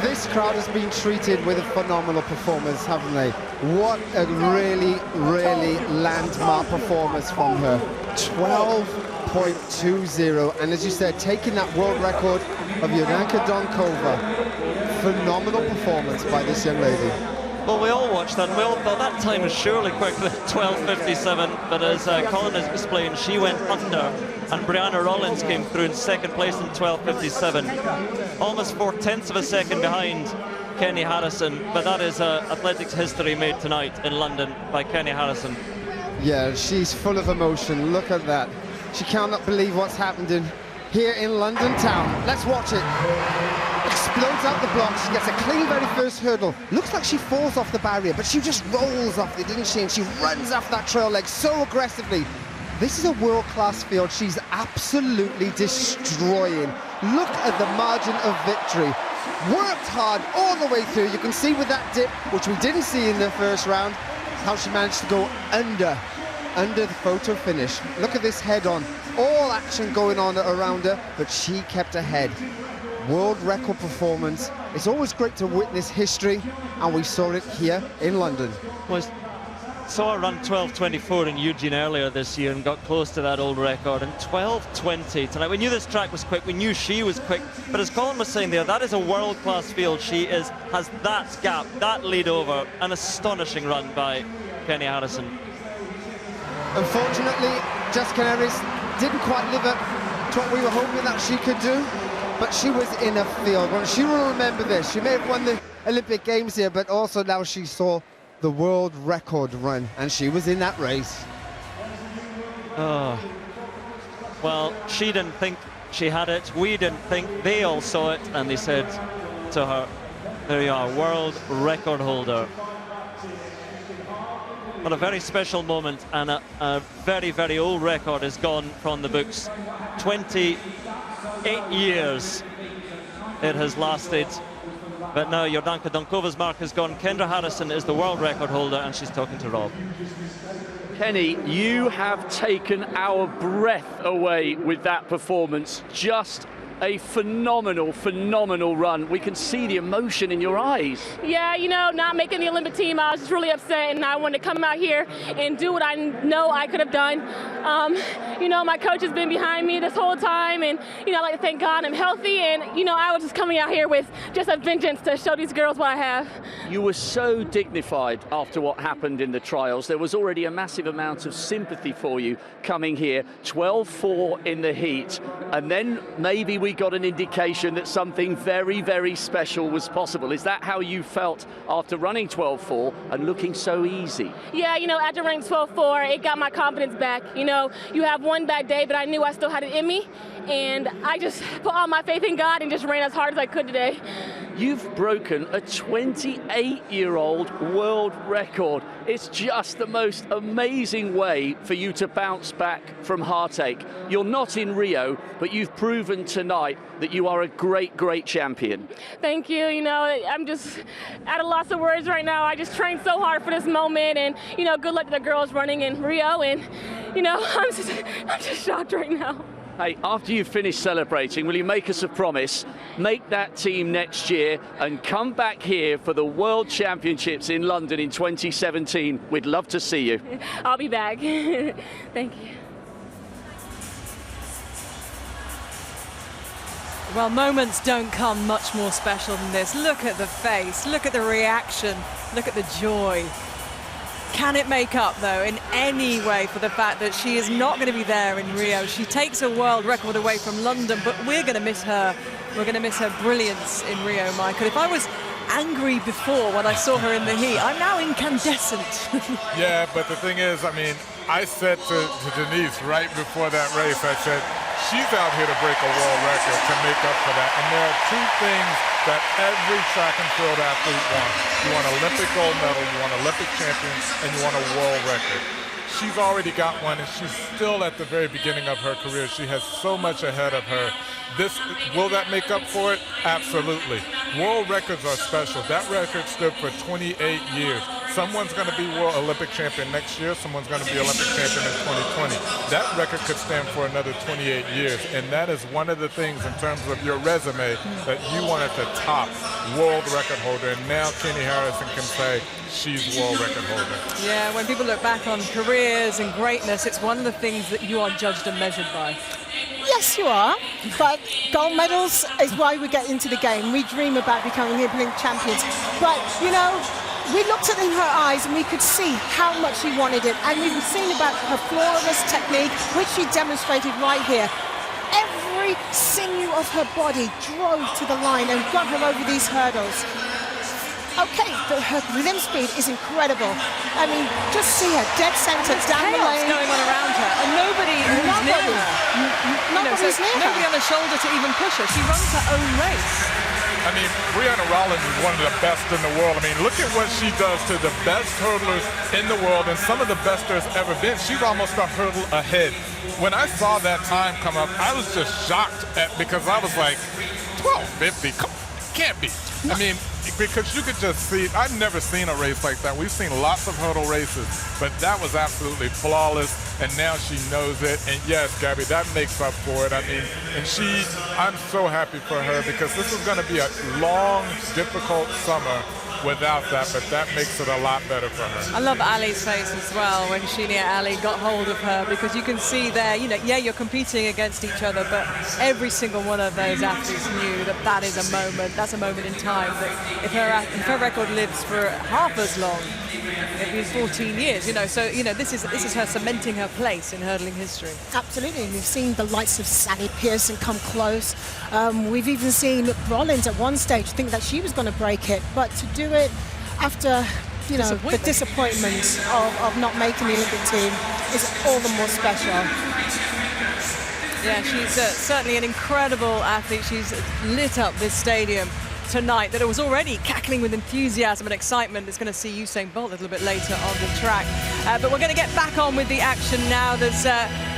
This crowd has been treated with a phenomenal performance, haven't they? What a really, really landmark performance from her. 12.20, and as you said, taking that world record of Jordanka Donkova. Phenomenal performance by this young lady. Well, we all watched that and we all thought that time was surely quicker than 12.57, but as Colin has explained, she went under, and Brianna Rollins came through in second place in 12.57, almost 4/10 of a second behind Kenny Harrison, but that is athletics history made tonight in London by Kenny Harrison. Yeah, she's full of emotion. Look at that. She cannot believe what's happened here in London town. Let's watch it. Explodes out the block. She gets a clean very first hurdle. Looks like she falls off the barrier, but she just rolls off it, didn't she? And she runs off that trail leg so aggressively. This is a world-class field. She's absolutely destroying. Look at the margin of victory. Worked hard all the way through. You can see with that dip, which we didn't see in the first round, how she managed to go under the photo finish. Look at this head-on. All action going on around her, but she kept ahead. World record performance. It's always great to witness history, and we saw it here in London. Well, saw her run 12.24 in Eugene earlier this year and got close to that old record, and 12.20 tonight. We knew this track was quick, we knew she was quick, but as Colin was saying there, that is a world-class field. She has that gap, that lead over. An astonishing run by Kenny Harrison. Unfortunately, Jessica Harris didn't quite live up to what we were hoping that she could do, but she was in a field. Well, she will remember this. She may have won the Olympic Games here, but also now she saw the world record run, and she was in that race. Oh. Well, she didn't think she had it. We didn't think. They all saw it, and they said to her, there you are, world record holder. What a very special moment, and a very, very old record is gone from the books. 28 years it has lasted. But now Jordanka Donkova's mark has gone. Kendra Harrison is the world record holder, and she's talking to Rob. Kenny, you have taken our breath away with that performance. Just a phenomenal, phenomenal run. We can see the emotion in your eyes. Yeah, you know, not making the Olympic team, I was just really upset, and I wanted to come out here and do what I know I could have done. You know, my coach has been behind me this whole time, and, you know, I'd like to thank God I'm healthy, and, you know, I was just coming out here with just a vengeance to show these girls what I have. You were so dignified after what happened in the trials. There was already a massive amount of sympathy for you coming here. 12.4 in the heat, and then maybe we got an indication that something very, very special was possible. Is that how you felt after running 12.4 and looking so easy? Yeah, you know, after running 12.4, it got my confidence back. You know, you have one bad day, but I knew I still had it in me, and I just put all my faith in God and just ran as hard as I could today. You've broken a 28-year-old world record. It's just the most amazing way for you to bounce back from heartache. You're not in Rio, but you've proven tonight that you are a great, great champion. Thank you. You know, I'm just at a loss of words right now. I just trained so hard for this moment, and, you know, good luck to the girls running in Rio, and, you know, I'm just shocked right now. Hey, after you finish celebrating, will you make us a promise? Make that team next year and come back here for the World Championships in London in 2017. We'd love to see you. I'll be back. Thank you. Well, moments don't come much more special than this. Look at the face, look at the reaction, look at the joy. Can it make up, though, in any way for the fact that she is not going to be there in Rio? She takes a world record away from London, but we're going to miss her. We're going to miss her brilliance in Rio, Michael. If I was angry before when I saw her in the heat, I'm now incandescent. Yeah, but the thing is, I mean, I said to Denise right before that race, I said, she's out here to break a world record to make up for that. And there are two things that every track and field athlete wants. You want an Olympic gold medal, you want an Olympic champion, and you want a world record. She's already got one, and she's still at the very beginning of her career. She has so much ahead of her. Will that make up for it? Absolutely. World records are special. That record stood for 28 years. someone's going to be World Olympic champion next year, someone's going to be Olympic champion in 2020. That record could stand for another 28 years, and that is one of the things in terms of your resume that you want at the top, world record holder, and now Keni Harrison can say she's world record holder. Yeah, when people look back on careers and greatness, it's one of the things that you are judged and measured by. Yes, you are, but gold medals is why we get into the game. We dream about becoming Olympic champions. But, you know, we looked at it in her eyes and we could see how much she wanted it. And we've seen about her flawless technique, which she demonstrated right here. Every sinew of her body drove to the line and got her over these hurdles. Okay, but her rhythm speed is incredible. I mean, just see her dead center down the lane. Going on around her, and nobody is near her. Nobody's near her. Nobody on the shoulder to even push her. She runs her own race. I mean, Brianna Rollins is one of the best in the world. I mean, look at what she does to the best hurdlers in the world, and some of the best there's ever been. She's almost a hurdle ahead. When I saw that time come up, I was just shocked because I was like, 12:50, can't be. I mean, because you could just see, I've never seen a race like that. We've seen lots of hurdle races, but that was absolutely flawless, and now she knows it. And yes, Gabby, that makes up for it. I mean, and I'm so happy for her because this is going to be a long, difficult summer without that, but that makes it a lot better for her. I love Ali's face as well when Shinia Ali got hold of her, because you can see there, you know, yeah, you're competing against each other, but every single one of those athletes knew that that is a moment, that's a moment in time that if her record lives for half as long, it'll be 14 years, you know, so, you know, this is her cementing her place in hurtling history. Absolutely, and we've seen the likes of Sally Pearson come close. We've even seen Rollins at one stage think that she was going to break it, but to do it after, you know, the disappointment of not making the Olympic team is all the more special. Yeah, she's certainly an incredible athlete. She's lit up this stadium tonight that it was already cackling with enthusiasm and excitement. It's going to see Usain Bolt a little bit later on the track. But we're going to get back on with the action now. There's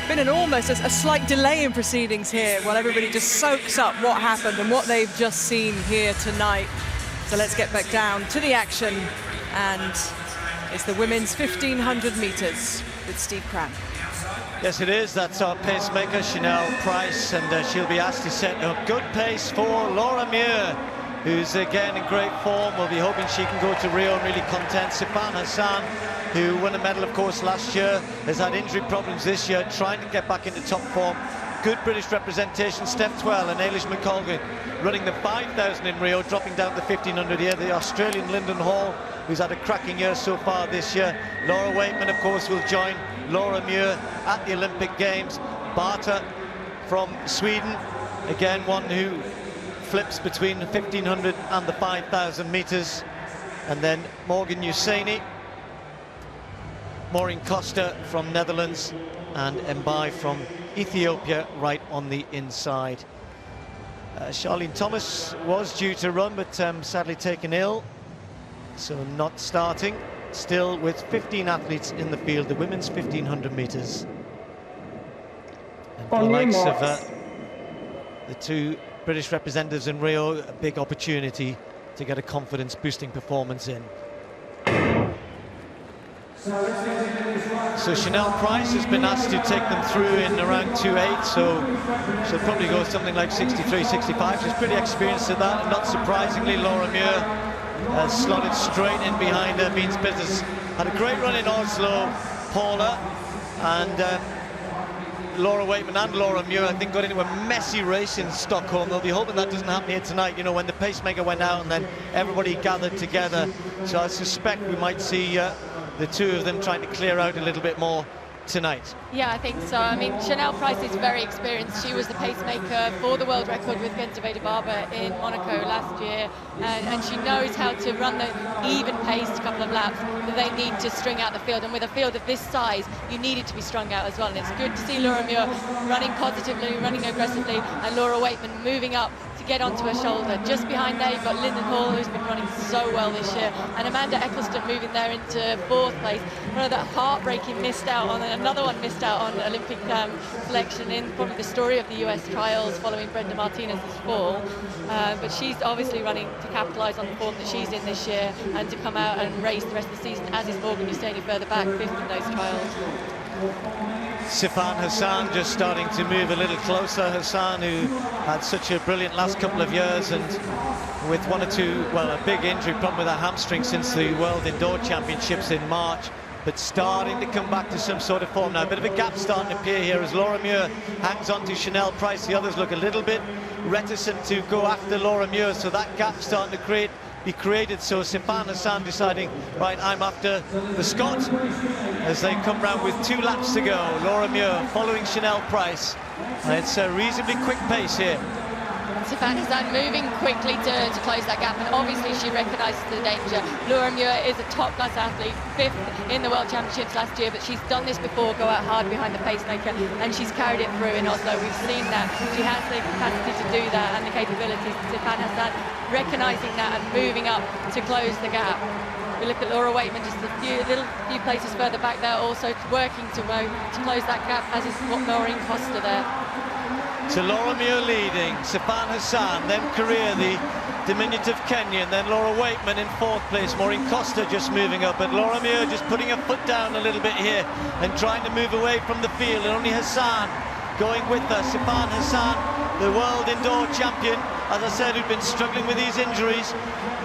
been almost a slight delay in proceedings here while everybody just soaks up what happened and what they've just seen here tonight. So let's get back down to the action, and it's the women's 1500 meters with Steve Cram. Yes, it is. That's our pacemaker, Chanel Price, and she'll be asked to set a good pace for Laura Muir, who's again in great form. We'll be hoping she can go to Rio and really contend. Sifan Hassan, who won a medal, of course, last year, has had injury problems this year, trying to get back into top form. Good British representation, Steph Twell and Ailish McColgan running the 5,000 in Rio, dropping down the 1,500 here. The Australian Lyndon Hall, who's had a cracking year so far this year. Laura Waitman, of course, will join Laura Muir at the Olympic Games. Barta from Sweden, again, one who flips between the 1,500 and the 5,000 metres. And then Morgan Husseini, Maureen Costa from Netherlands, and Mbai from Ethiopia right on the inside. Charlene Thomas was due to run, but sadly taken ill, so not starting. Still with 15 athletes in the field, the women's 1,500 metres. And for the likes of the two British representatives in Rio, a big opportunity to get a confidence-boosting performance in. So Chanel Price has been asked to take them through in around 2.8, so she'll probably go something like 63, 65. She's pretty experienced at that, and not surprisingly, Laura Muir has slotted straight in behind her. Means business. Had a great run in Oslo, Paula, and Laura Waitman and Laura Muir, I think, got into a messy race in Stockholm. They'll be hoping that doesn't happen here tonight, you know, when the pacemaker went out and then everybody gathered together. So I suspect we might see the two of them trying to clear out a little bit more tonight. Yeah, I think so. I mean, Chanel Price is very experienced. She was the pacemaker for the world record with Gentaveda Barber in Monaco last year, and she knows how to run the even-paced couple of laps that they need to string out the field. And with a field of this size, you need it to be strung out as well. And it's good to see Laura Muir running positively, running aggressively, and Laura Waitman moving up to get onto her shoulder. Just behind there, you've got Lyndon Hall, who's been running so well this year, and Amanda Eccleston moving there into 4th place. One of that heartbreaking missed out on, and another one missed out on Olympic selection in probably the story of the US trials following Brenda Martinez's fall. But she's obviously running to capitalise on the form that she's in this year and to come out and race the rest of the season, as is Morgan Usaini further back, 5th in those trials. Sifan Hassan just starting to move a little closer. Hassan, who had such a brilliant last couple of years, and with one or two, well, a big injury problem with her hamstring since the World Indoor Championships in March, but starting to come back to some sort of form now. A bit of a gap starting to appear here as Laura Muir hangs on to Chanel Price. The others look a little bit reticent to go after Laura Muir, so that gap starting to be created. So Sifan Hassan deciding, right, I'm after the Scot, as they come round with 2 laps to go. Laura Muir following Chanel Price. It's a reasonably quick pace here. Sifan Hassan moving quickly to close that gap, and obviously she recognises the danger. Laura Muir is a top-class athlete, 5th in the World Championships last year, but she's done this before, go out hard behind the pacemaker, and she's carried it through in Oslo. We've seen that. She has the capacity to do that and the capabilities. Sifan Hassan recognising that and moving up to close the gap. We look at Laura Waitman just a few places further back there, also working to close that gap, as is Maureen Costa there. So Laura Muir leading, Sifan Hassan, then Korea, the diminutive Kenyan, then Laura Waitman in 4th place, Maureen Costa just moving up, but Laura Muir just putting her foot down a little bit here and trying to move away from the field, and only Hassan going with her. Sifan Hassan, the world indoor champion, as I said, who'd been struggling with these injuries,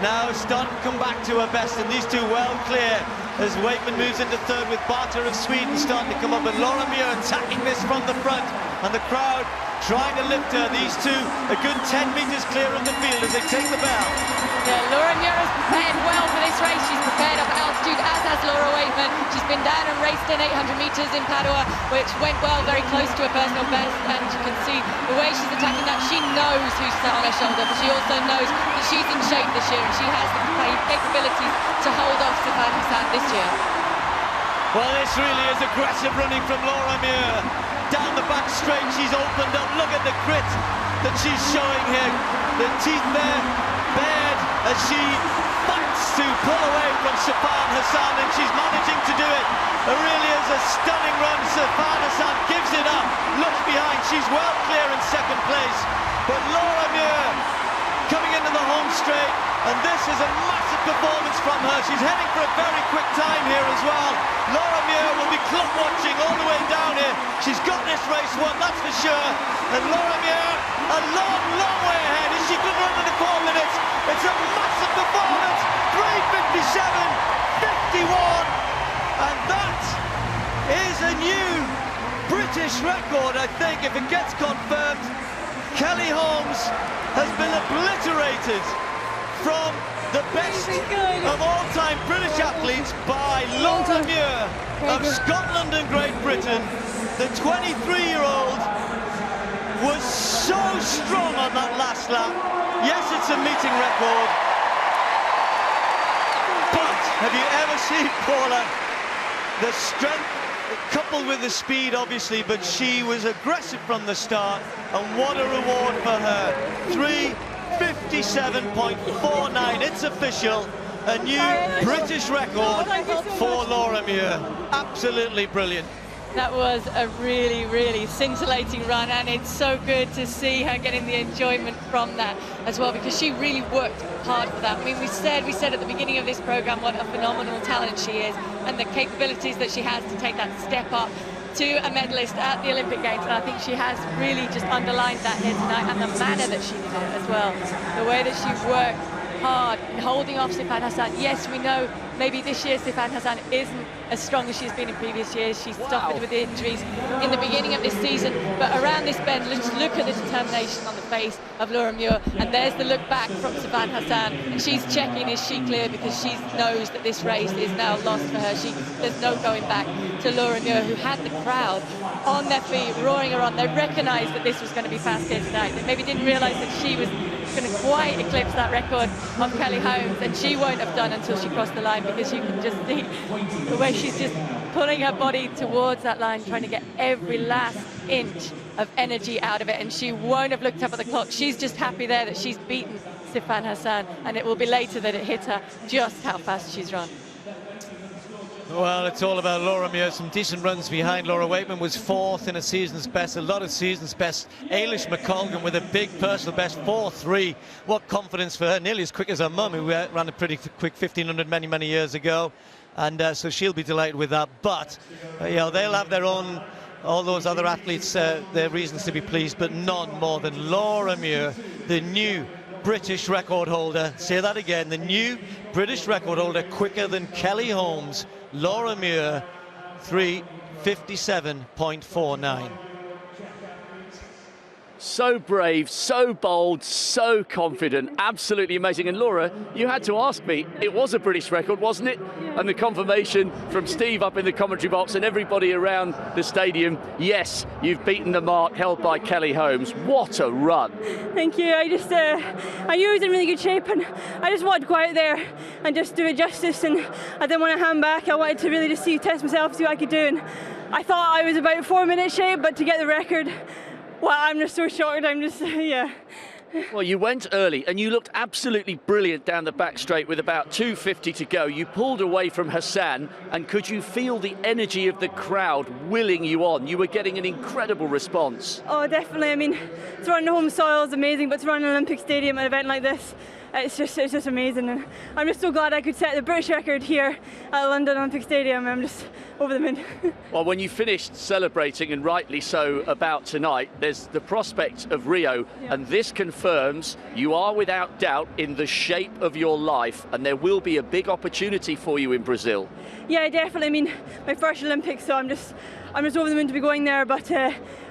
now starting to come back to her best, and these two well clear as Waitman moves into 3rd with Barter of Sweden starting to come up, and Laura Muir attacking this from the front, and the crowd trying to lift her. These two a good 10 metres clear of the field as they take the bell. Yeah, Laura Muir has prepared well for this race. She's prepared up at altitude, as has Laura Waitman. She's been down and raced in 800 metres in Padua, which went well, very close to her personal best, and you can see the way she's attacking that. She knows who's sat on her shoulder, but she also knows that she's in shape this year, and she has the capabilities to hold off Sifan Hassan this year. Well, this really is aggressive running from Laura Muir. Down the back straight, she's opened up. Look at the grit that she's showing here. The teeth there bared as she fights to pull away from Sifan Hassan, and she's managing to do it. It really is a stunning run. Sifan Hassan gives it up, looks behind. She's well clear in 2nd place, but Laura Muir coming into the home straight, and this is a massive performance from her. She's heading for a very quick time here as well. Laura Muir will be clock watching all the way down here. She's got this race won, that's for sure. And Laura Muir, a long, long way ahead. Is she going to run in the 4 minutes? It's a massive performance. 3:57.51, and that is a new British record, I think, if it gets confirmed. Kelly Holmes has been obliterated from the best of all-time British athletes by Laura Muir of Scotland and Great Britain. The 23-year-old was so strong on that last lap. Yes, it's a meeting record, but have you ever seen, Paula, the strength coupled with the speed, obviously, but she was aggressive from the start, and what a reward for her. 3:57.49, it's official, a new British record for Laura Muir. Absolutely brilliant. That was a really, really scintillating run, and it's so good to see her getting the enjoyment from that as well, because she really worked hard for that. I mean, we said at the beginning of this program what a phenomenal talent she is, and the capabilities that she has to take that step up to a medalist at the Olympic Games, and I think she has really just underlined that here tonight, and the manner that she did it as well, the way that she worked hard in holding off Sifan Hassan. Yes, we know maybe this year Sifan Hassan isn't as strong as she's been in previous years. She's suffered with injuries in the beginning of this season, but around this bend, let's look at the determination on the face of Laura Muir, and there's the look back from Sifan Hassan, and she's checking, is she clear, because she knows that this race is now lost for her. There's no going back to Laura Muir, who had the crowd on their feet, roaring her on. They recognised that this was going to be fast here tonight. They maybe didn't realise that she was going to quite eclipse that record of Kelly Holmes, and she won't have done until she crossed the line, because you can just see the way she's just pulling her body towards that line, trying to get every last inch of energy out of it, and she won't have looked up at the clock. She's just happy there that she's beaten Sifan Hassan, and it will be later that it hit her just how fast she's run. Well, it's all about Laura Muir. Some decent runs behind. Laura Wakeman was 4th in a season's best. A lot of season's best. Ailish McColgan with a big personal best, 4.3. What confidence for her. Nearly as quick as her mum, who ran a pretty quick 1500 many, many years ago. And so she'll be delighted with that. But, you know, they'll have their own, all those other athletes, their reasons to be pleased, but none more than Laura Muir, the new British record holder. Say that again, the new British record holder, quicker than Kelly Holmes. Laura Muir, 3:57.49. So brave, so bold, so confident, absolutely amazing. And Laura, you had to ask me, it was a British record, wasn't it? Yeah. And the confirmation from Steve up in the commentary box and everybody around the stadium, yes, you've beaten the mark held by Kelly Holmes. What a run. Thank you. I knew I was in really good shape, and I just wanted to go out there and just do it justice, and I didn't want to hang back. I wanted to really just test myself, see what I could do, and I thought I was about 4 minute shape, but to get the record, well, I'm just so shocked. I'm just, yeah. Well, you went early and you looked absolutely brilliant down the back straight with about 2:50 to go. You pulled away from Hassan, and could you feel the energy of the crowd willing you on? You were getting an incredible response. Oh, definitely. I mean, to run the home soil is amazing, but to run an Olympic Stadium at an event like this, it's just amazing. And I'm just so glad I could set the British record here at London Olympic Stadium. I'm just over the moon. Well, when you finished celebrating, and rightly so, about tonight, there's the prospect of Rio, and this confirms you are without doubt in the shape of your life, and there will be a big opportunity for you in Brazil. Yeah, definitely. I mean, my first Olympics, so I'm just over the moon to be going there, but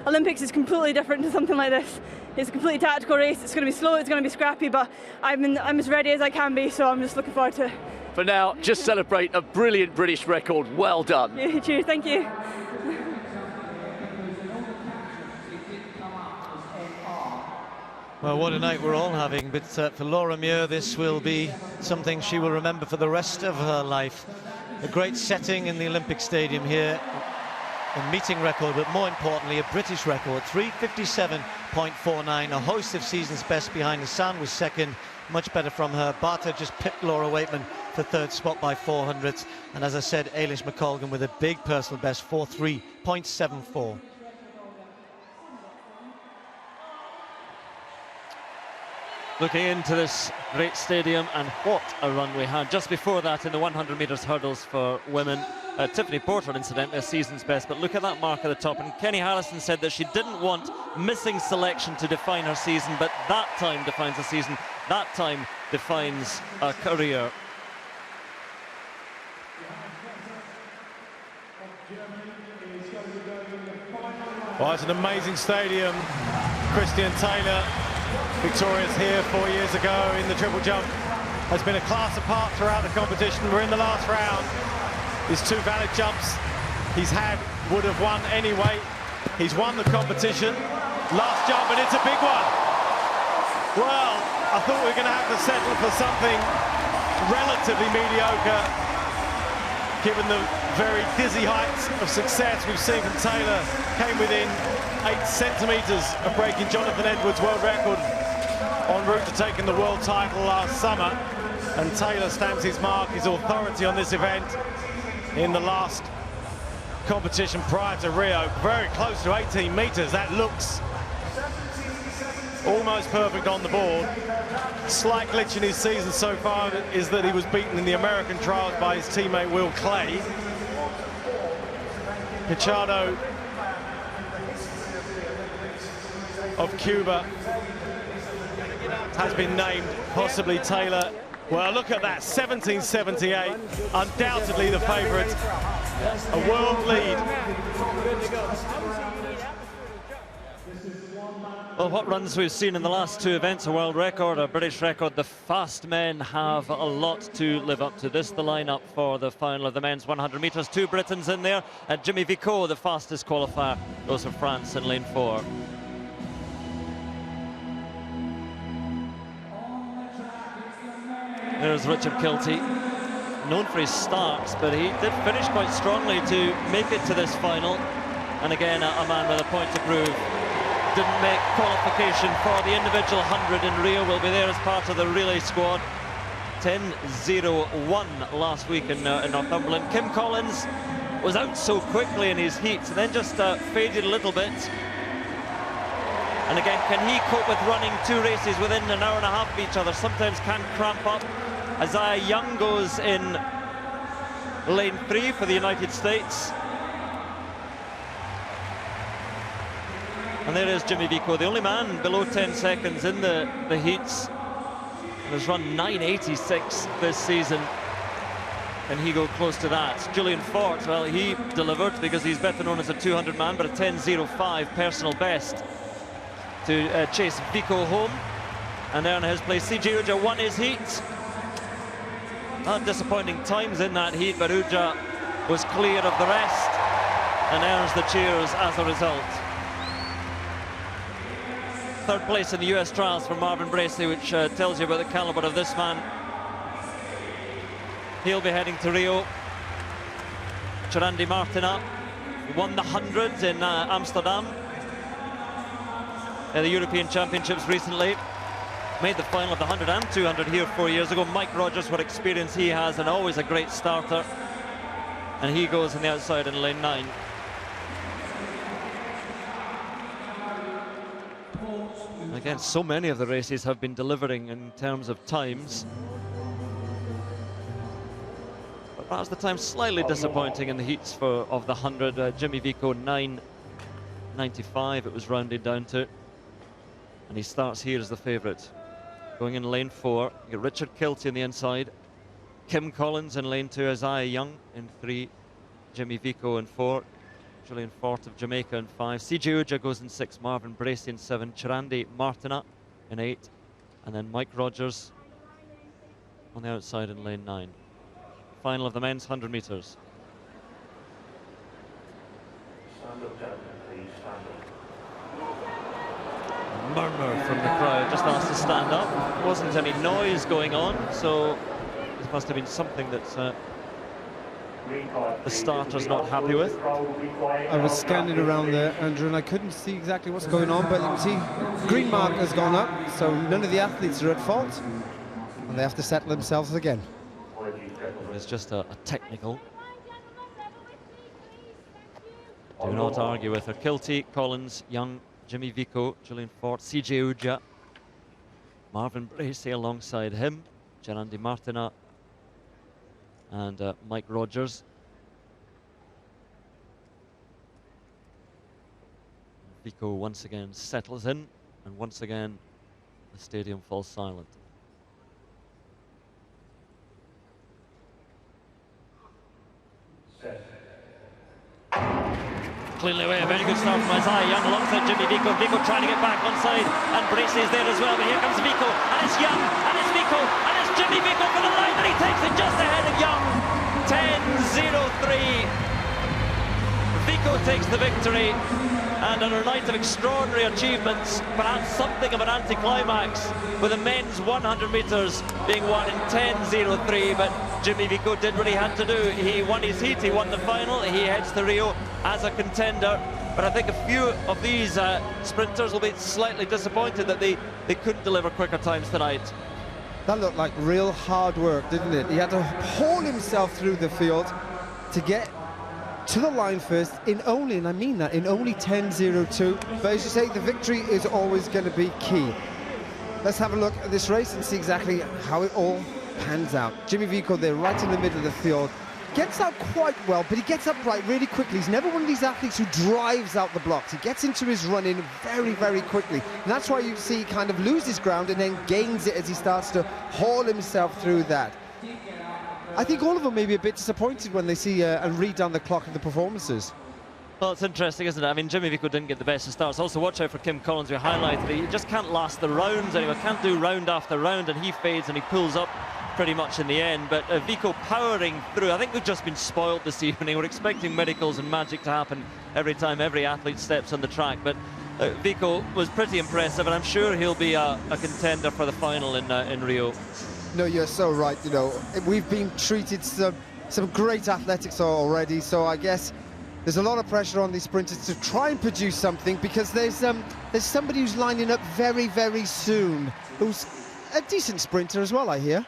Olympics is completely different to something like this. It's a completely tactical race. It's going to be slow, it's going to be scrappy, but I'm as ready as I can be, so I'm just looking forward to it. For now, just celebrate a brilliant British record. Well done. Yeah, cheers, thank you. Well, what a night we're all having, but for Laura Muir, this will be something she will remember for the rest of her life. A great setting in the Olympic Stadium here, a meeting record, but more importantly, a British record, 3:57.49. A host of seasons best behind. Hassan was second, much better from her. Barter just pipped Laura Wakeman for third spot by 400. And as I said, Ailish McColgan with a big personal best, 4:3.74. Looking into this great stadium, and what a run we had. Just before that, in the 100 metres hurdles for women, Tiffany Porter, incidentally, a season's best, but look at that mark at the top. And Kenny Harrison said that she didn't want missing selection to define her season, but that time defines a season. That time defines a career. Well, it's an amazing stadium. Christian Taylor, victorious here 4 years ago in the triple jump, has been a class apart throughout the competition. We're in the last round. His 2 valid jumps he's had would have won anyway. He's won the competition. Last jump, and it's a big one. Well, I thought we were going to have to settle for something relatively mediocre, given the very dizzy heights of success we've seen from Taylor. Came within 8 centimetres of breaking Jonathan Edwards' world record en route to taking the world title last summer. And Taylor stamps his mark, his authority on this event in the last competition prior to Rio. Very close to 18 metres. That looks almost perfect on the board. Slight glitch in his season so far is that he was beaten in the American trials by his teammate Will Clay. Pichardo of Cuba has been named, possibly Taylor. Well, look at that, 17.78, undoubtedly the favourite, a world lead. Well, what runs we've seen in the last 2 events, a world record, a British record. The fast men have a lot to live up to. This the lineup for the final of the men's 100 metres. 2 Britons in there, and Jimmy Vico, the fastest qualifier, goes for France in lane 4. There's Richard Kilty, known for his starts, but he did finish quite strongly to make it to this final. And again, a man with a point to prove. Didn't make qualification for the individual 100 in Rio. Will be there as part of the relay squad. 10:01 last week in Northumberland. Kim Collins was out so quickly in his heat, and then just faded a little bit. And again, can he cope with running 2 races within an hour and a half of each other? Sometimes can cramp up. Isaiah Young goes in lane 3 for the United States. And there is Jimmy Vico, the only man below 10 seconds in the heats. And has run 9:86 this season. And he go close to that. Julian Fort, well, he delivered because he's better known as a 200 man, but a 10:05 personal best to chase Vico home and earn his place. CJ Uja won his heat. Disappointing times in that heat, but Uja was clear of the rest and earns the cheers as a result. 3rd place in the US trials for Marvin Bracey, which tells you about the caliber of this man. He'll be heading to Rio. Chirandi Martina won the 100 in Amsterdam at the European Championships recently. Made the final of the 100 and 200 here 4 years ago. Mike Rogers, what experience he has, and always a great starter. And he goes on the outside in lane 9. Again, so many of the races have been delivering in terms of times. But perhaps the time slightly disappointing in the heats of the 100. Jimmy Vico 9:95 it was rounded down to. And he starts here as the favourite. Going in lane 4, you get Richard Kilty on the inside. Kim Collins in lane 2, Isaiah Young in 3. Jimmy Vico in 4. Julian Fort of Jamaica in 5. CJ Uja goes in 6. Marvin Bracey in 7. Chirandi Martina in 8. And then Mike Rogers on the outside in lane 9. Final of the men's 100 metres. Murmur from the crowd, just asked to stand up. Wasn't any noise going on, so this must have been something that the starter's not happy with. I was standing around there, Andrew, and I couldn't see exactly what's going on, but you can see green mark has gone up, so none of the athletes are at fault, and they have to settle themselves again. It's just a technical. Do not argue with her. Kilty, Collins, Young, Jimmy Vico, Julian Fort, CJ Uja, Marvin Bracey alongside him, Chirandi Martina, and Mike Rogers. Vico once again settles in, and once again the stadium falls silent. Cleanly away, a very good start from Isaiah Young alongside Jimmy Vico. Vico trying to get back onside, and Bracey is there as well, but here comes Vico, and it's Young, and it's Vico, and it's Jimmy Vico for the line, and he takes it just ahead of Young. 10:03. Vico takes the victory, and on a night of extraordinary achievements, perhaps something of an anticlimax, with the men's 100 metres being won in 10:03, but Jimmy Vico did what he had to do. He won his heat, he won the final, he heads to Rio as a contender. But I think a few of these sprinters will be slightly disappointed that they couldn't deliver quicker times tonight. That looked like real hard work, didn't it? He had to haul himself through the field to get to the line first in only, and I mean that, in only 10:02. But as you say, the victory is always going to be key. Let's have a look at this race and see exactly how it all pans out. Jimmy Vico there right in the middle of the field. Gets out quite well, but he gets upright really quickly. He's never one of these athletes who drives out the blocks. He gets into his run-in very, very quickly. And that's why you see he kind of loses ground and then gains it as he starts to haul himself through that. I think all of them may be a bit disappointed when they see and read down the clock of the performances. Well, it's interesting, isn't it? I mean, Jimmy Vico didn't get the best of starts. Also, watch out for Kim Collins, we highlighted. He just can't last the rounds anymore, can't do round after round, and he fades and he pulls up pretty much in the end. But Vico powering through. I think we've just been spoiled this evening. We're expecting miracles and magic to happen every time every athlete steps on the track. But Vico was pretty impressive, and I'm sure he'll be a contender for the final in Rio. No, you're so right. You know, we've been treated some great athletics already, so I guess there's a lot of pressure on these sprinters to try and produce something, because there's somebody who's lining up very, very soon, who's a decent sprinter as well, I hear.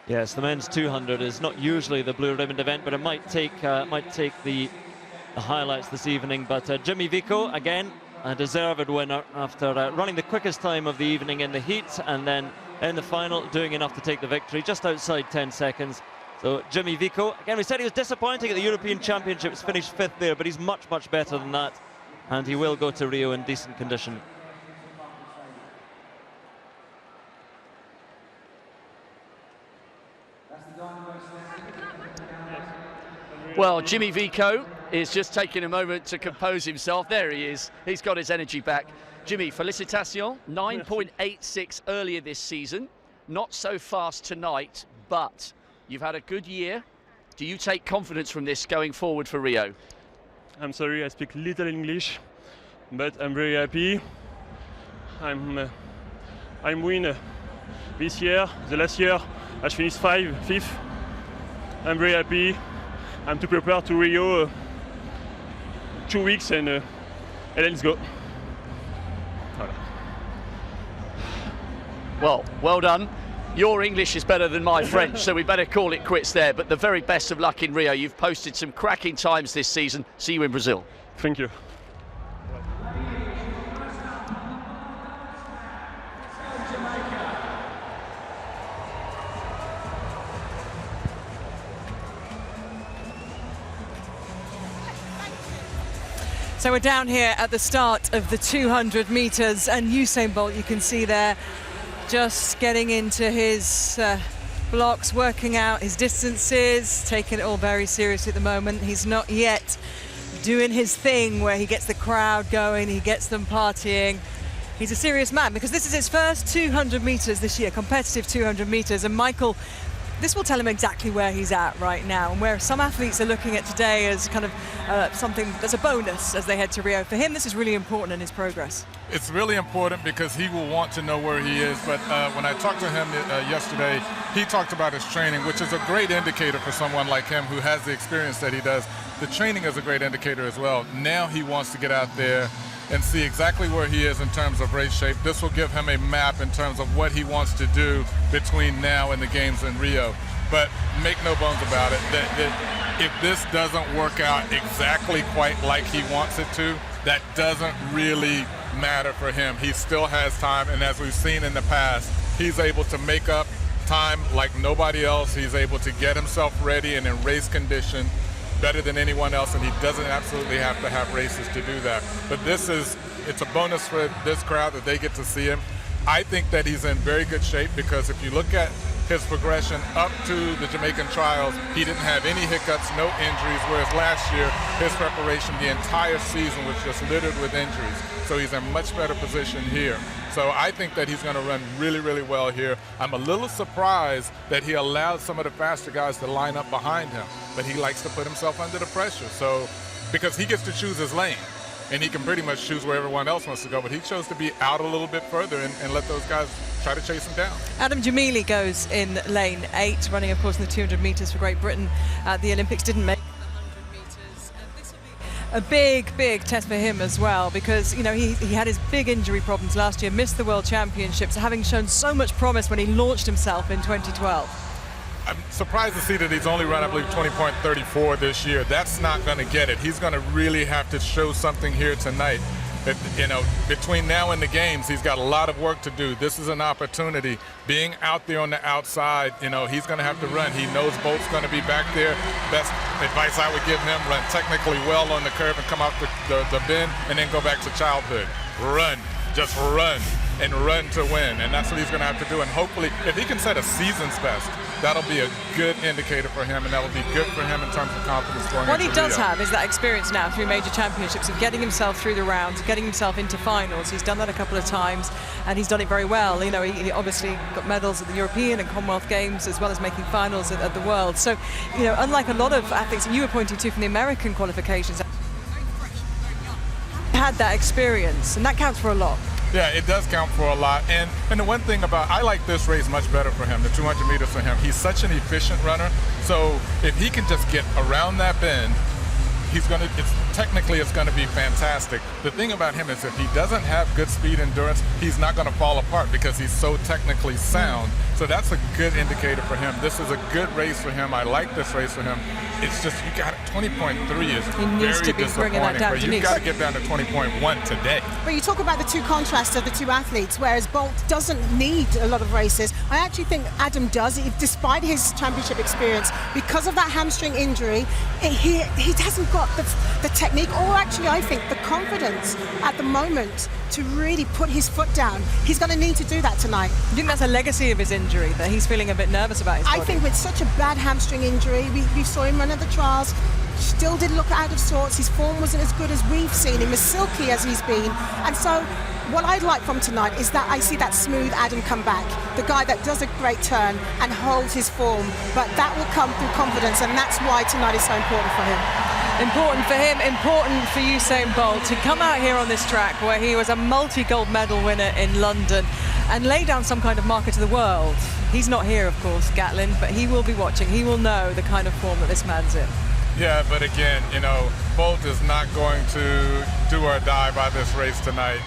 Yes, the men's 200 is not usually the blue ribbon event, but it might take the highlights this evening. But Jimmy Vico, again, a deserved winner after running the quickest time of the evening in the heat, and then in the final doing enough to take the victory, just outside 10 seconds. So Jimmy Vico, again, we said he was disappointing at the European Championships, finished 5th there, but he's much, much better than that, and he will go to Rio in decent condition. Well, Jimmy Vico is just taking a moment to compose himself. There he is. He's got his energy back. Jimmy, félicitations. 9.86 earlier this season. Not so fast tonight, but you've had a good year. Do you take confidence from this going forward for Rio? I'm sorry, I speak little English, but I'm very happy. I'm winner this year. The last year, I finished 5th. I'm very happy. I'm to prepare to Rio 2 weeks, and let's go. Well, well done. Your English is better than my French, so we better call it quits there. But the very best of luck in Rio. You've posted some cracking times this season. See you in Brazil. Thank you. So we're down here at the start of the 200 metres, and Usain Bolt, you can see there, just getting into his blocks, working out his distances, taking it all very seriously at the moment. He's not yet doing his thing where he gets the crowd going, he gets them partying. He's a serious man, because this is his first 200 metres this year, competitive 200 metres, and Michael, this will tell him exactly where he's at right now, and where some athletes are looking at today as kind of something that's a bonus as they head to Rio. For him, this is really important in his progress. It's really important because he will want to know where he is, but when I talked to him yesterday, he talked about his training, which is a great indicator for someone like him who has the experience that he does. The training is a great indicator as well. Now he wants to get out there and see exactly where he is in terms of race shape. This will give him a map in terms of what he wants to do between now and the games in Rio. But make no bones about it, that if this doesn't work out exactly quite like he wants it to, that doesn't really matter for him. He still has time, and as we've seen in the past, he's able to make up time like nobody else. He's able to get himself ready and in race condition better than anyone else, and he doesn't absolutely have to have races to do that. But it's a bonus for this crowd that they get to see him. I think that he's in very good shape, because if you look at his progression up to the Jamaican trials, he didn't have any hiccups, no injuries, whereas last year, his preparation the entire season was just littered with injuries. So he's in much better position here. So I think that he's going to run really, really well here. I'm a little surprised that he allowed some of the faster guys to line up behind him, but he likes to put himself under the pressure. So, because he gets to choose his lane, and he can pretty much choose where everyone else wants to go, but he chose to be out a little bit further and let those guys try to chase him down. Adam Jamili goes in lane 8, running, of course, in the 200 metres for Great Britain at the Olympics. Didn't make the 100 metres. This will be a big, big test for him as well, because, you know, he had his big injury problems last year, missed the World Championships, having shown so much promise when he launched himself in 2012. I'm surprised to see that he's only run, I believe, 20.34 this year. That's not going to get it. He's going to really have to show something here tonight. But, you know, between now and the games, he's got a lot of work to do. This is an opportunity. Being out there on the outside, you know, he's going to have to run. He knows Bolt's going to be back there. Best advice I would give him, run technically well on the curve and come out the bend, and then go back to childhood. Run. Just run. And run to win, and that's what he's going to have to do. And hopefully, if he can set a season's best, that'll be a good indicator for him, and that'll be good for him in terms of confidence going into What he does Rio. have is that experience now through major championships of getting himself through the rounds, getting himself into finals. He's done that a couple of times, and he's done it very well. You know, he obviously got medals at the European and Commonwealth Games, as well as making finals at the World. So, you know, unlike a lot of athletes that you were pointing to from the American qualifications, had that experience, and that counts for a lot. Yeah, it does count for a lot. And the one thing about, I like this race much better for him, the 200 meters for him. He's such an efficient runner. So if he can just get around that bend, it's going to be fantastic. The thing about him is if he doesn't have good speed endurance, he's not going to fall apart because he's so technically sound. So that's a good indicator for him. This is a good race for him. I like this race for him. It's just, you got 20.3 is very disappointing. But you've got to get down to 20.1 today. But you talk about the two contrasts of the two athletes, whereas Bolt doesn't need a lot of races. I actually think Adam does, despite his championship experience, because of that hamstring injury, he hasn't got the technique, or actually I think the confidence at the moment to really put his foot down. He's going to need to do that tonight. You think that's a legacy of his injury, that he's feeling a bit nervous about his body? I think with such a bad hamstring injury, we saw him run at the trials, still did look out of sorts. His form wasn't as good as we've seen him, as silky as he's been. And so what I'd like from tonight is that I see that smooth Adam come back, the guy that does a great turn and holds his form, but that will come through confidence, and that's why tonight is so important for him. Important for him, important for Usain Bolt to come out here on this track where he was a multi-gold medal winner in London and lay down some kind of marker to the world. He's not here, of course, Gatlin, but he will be watching. He will know the kind of form that this man's in. Yeah, but again, Bolt is not going to do or die by this race tonight.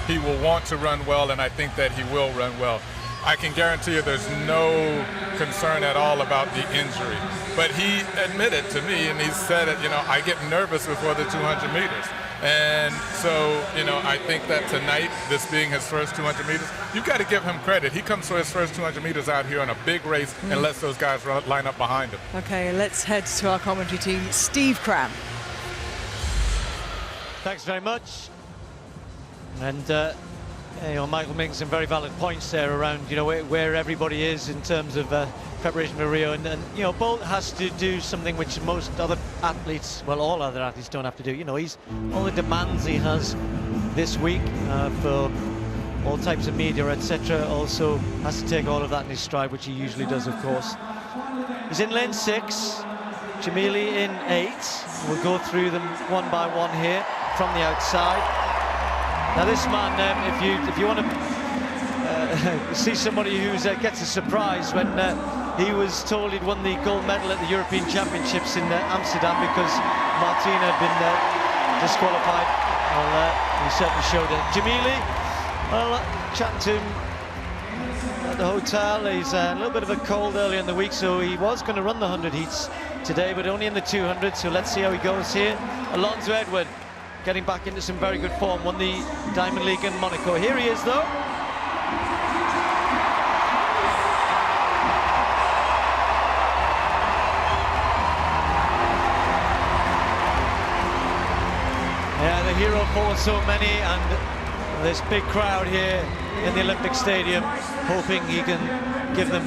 He will want to run well, and I think that he will run well. I can guarantee you there's no concern at all about the injury. But he admitted to me, and he said it, I get nervous before the 200 meters. And so, I think that tonight, this being his first 200 meters, you've got to give him credit. He comes for his first 200 meters out here in a big race and lets those guys line up behind him. Okay, let's head to our commentary team. Steve Cram. Thanks very much. And Michael making some very valid points there around, where everybody is in terms of preparation for Rio. And Bolt has to do something which most other athletes, well, all other athletes don't have to do. He's all the demands he has this week for all types of media, etc. Also has to take all of that in his stride, which he usually does, of course. He's in lane 6, Jamili in 8. We'll go through them one by one here from the outside. Now this man, if you want to see somebody who gets a surprise when he was told he'd won the gold medal at the European Championships in Amsterdam because Martina had been disqualified, well, he certainly showed it. Jamili, well, chatting to him at the hotel. He's a little bit of a cold earlier in the week, so he was going to run the 100 heats today, but only in the 200, so let's see how he goes here. Alonso Edward getting back into some very good form, won the Diamond League in Monaco. Here he is, though. Yeah, the hero for so many, and this big crowd here in the Olympic Stadium, hoping he can give them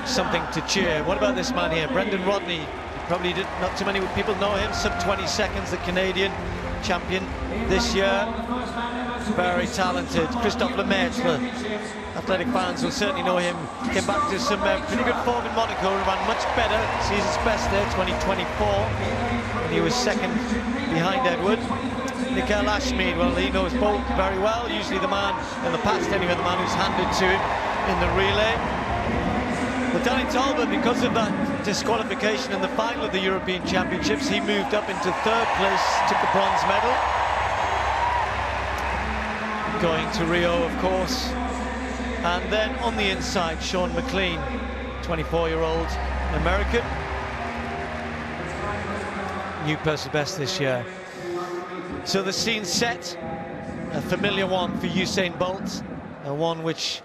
something to cheer. What about this man here, Brendan Rodney? Probably not too many people know him, sub 20 seconds, the Canadian champion this year. Very talented. Christophe Lemaitre, athletic fans will certainly know him. Came back to some pretty good form in Monaco, ran much better, season's best there, 2024, and he was second behind Edward. Mikael Ashmead, well, he knows Bolt very well, usually the man, in the past anyway, the man who's handed to him in the relay. But Danny Talbot, because of that disqualification in the final of the European Championships, he moved up into 3rd place, took the bronze medal. Going to Rio, of course. And then on the inside, Sean McLean, 24-year-old American. New personal best this year. So the scene's set, a familiar one for Usain Bolt, a one which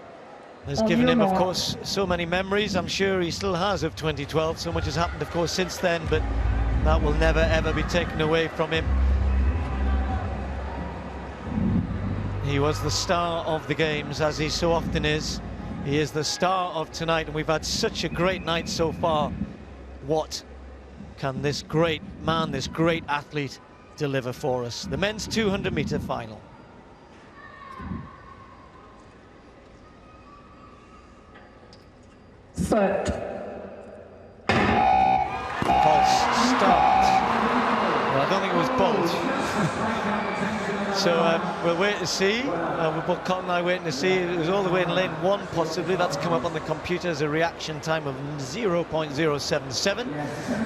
has given him, of course, so many memories. I'm sure he still has of 2012. So much has happened, of course, since then, but that will never, ever be taken away from him. He was the star of the games, as he so often is. He is the star of tonight, and we've had such a great night so far. What can this great man, this great athlete, deliver for us? The men's 200-meter final. Set. False start. Well, I don't think it it was Bolt. So we'll wait to see. Both Colin and I waiting to see. It was all the way in lane 1 possibly. That's come up on the computer as a reaction time of 0.077.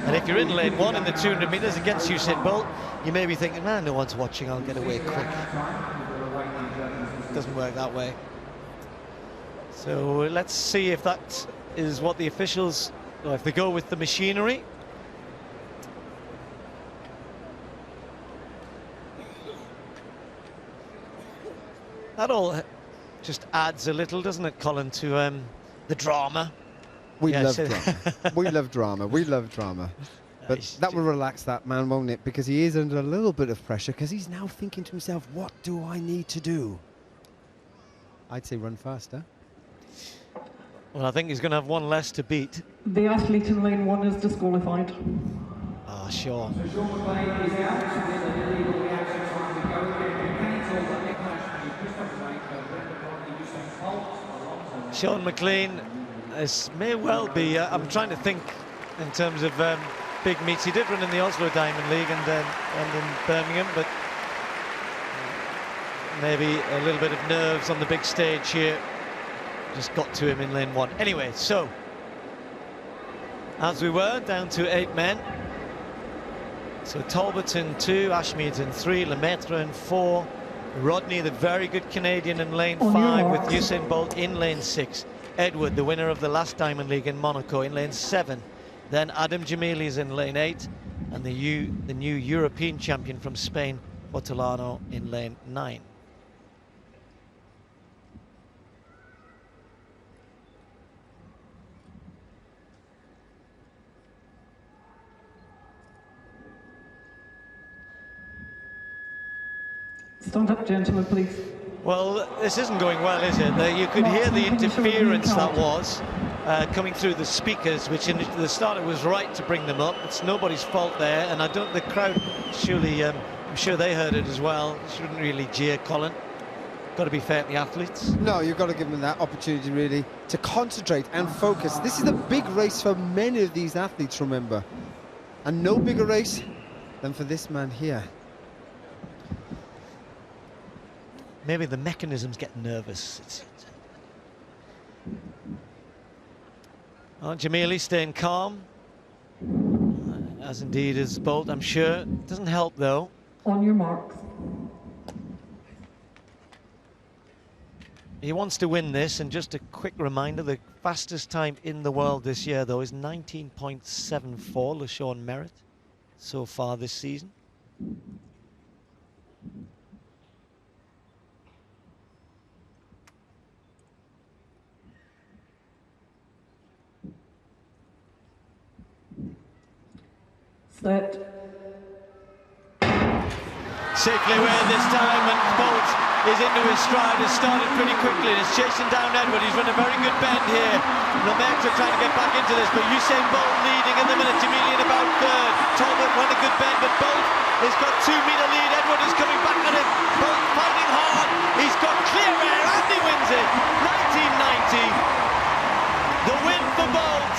And if you're in lane 1 in the 200 metres against Usain Bolt, you may be thinking, man, no one's watching, I'll get away quick. It doesn't work that way. So let's see if that is what the officials, or if they go with the machinery. That all just adds a little, doesn't it, Colin, to the drama? We love drama. We love drama. We love drama. But that will relax that man, won't it? Because he is under a little bit of pressure, because he's now thinking to himself, what do I need to do? I'd say run faster. Well, I think he's going to have one less to beat. The athlete in lane 1 is disqualified. Ah, sure. Sean McLean, this may well be, I'm trying to think in terms of big meets. He did run in the Oslo Diamond League and in Birmingham, but maybe a little bit of nerves on the big stage here just got to him in lane 1. Anyway, so as we were, down to 8 men. So Talbot in 2, Ashmead in 3, Lemaitre in 4, Rodney, the very good Canadian, in lane 5, with Usain Bolt in lane 6. Edward, the winner of the last Diamond League in Monaco, in lane 7. Then Adam Jamili is in lane 8, and the new European champion from Spain, Hortolano, in lane 9. Stand up, gentlemen, please. Well, this isn't going well, is it? You could hear the interference that was coming through the speakers, which in the start it was right to bring them up. It's nobody's fault there, and the crowd surely, I'm sure they heard it as well. Shouldn't really jeer, Colin. Got to be fair to the athletes. No, you've got to give them that opportunity, really, to concentrate and focus. This is a big race for many of these athletes, remember. And no bigger race than for this man here. Maybe the mechanisms get nervous. Jamili staying calm, as indeed is Bolt, I'm sure. Doesn't help, though. On your marks. He wants to win this, and just a quick reminder, the fastest time in the world this year, though, is 19.74, LeSean Merritt, so far this season. Set. Safely away this time, and Bolt is into his stride, has started pretty quickly, and is chasing down Edward. He's run a very good bend here. Lemaitre trying to get back into this, but Usain Bolt leading in the minute. Jamili in about third. Talbot went a good bend, but Bolt has got 2-metre lead. Edward is coming back at him. Bolt fighting hard. He's got clear air, and he wins it. 1990. The win for Bolt.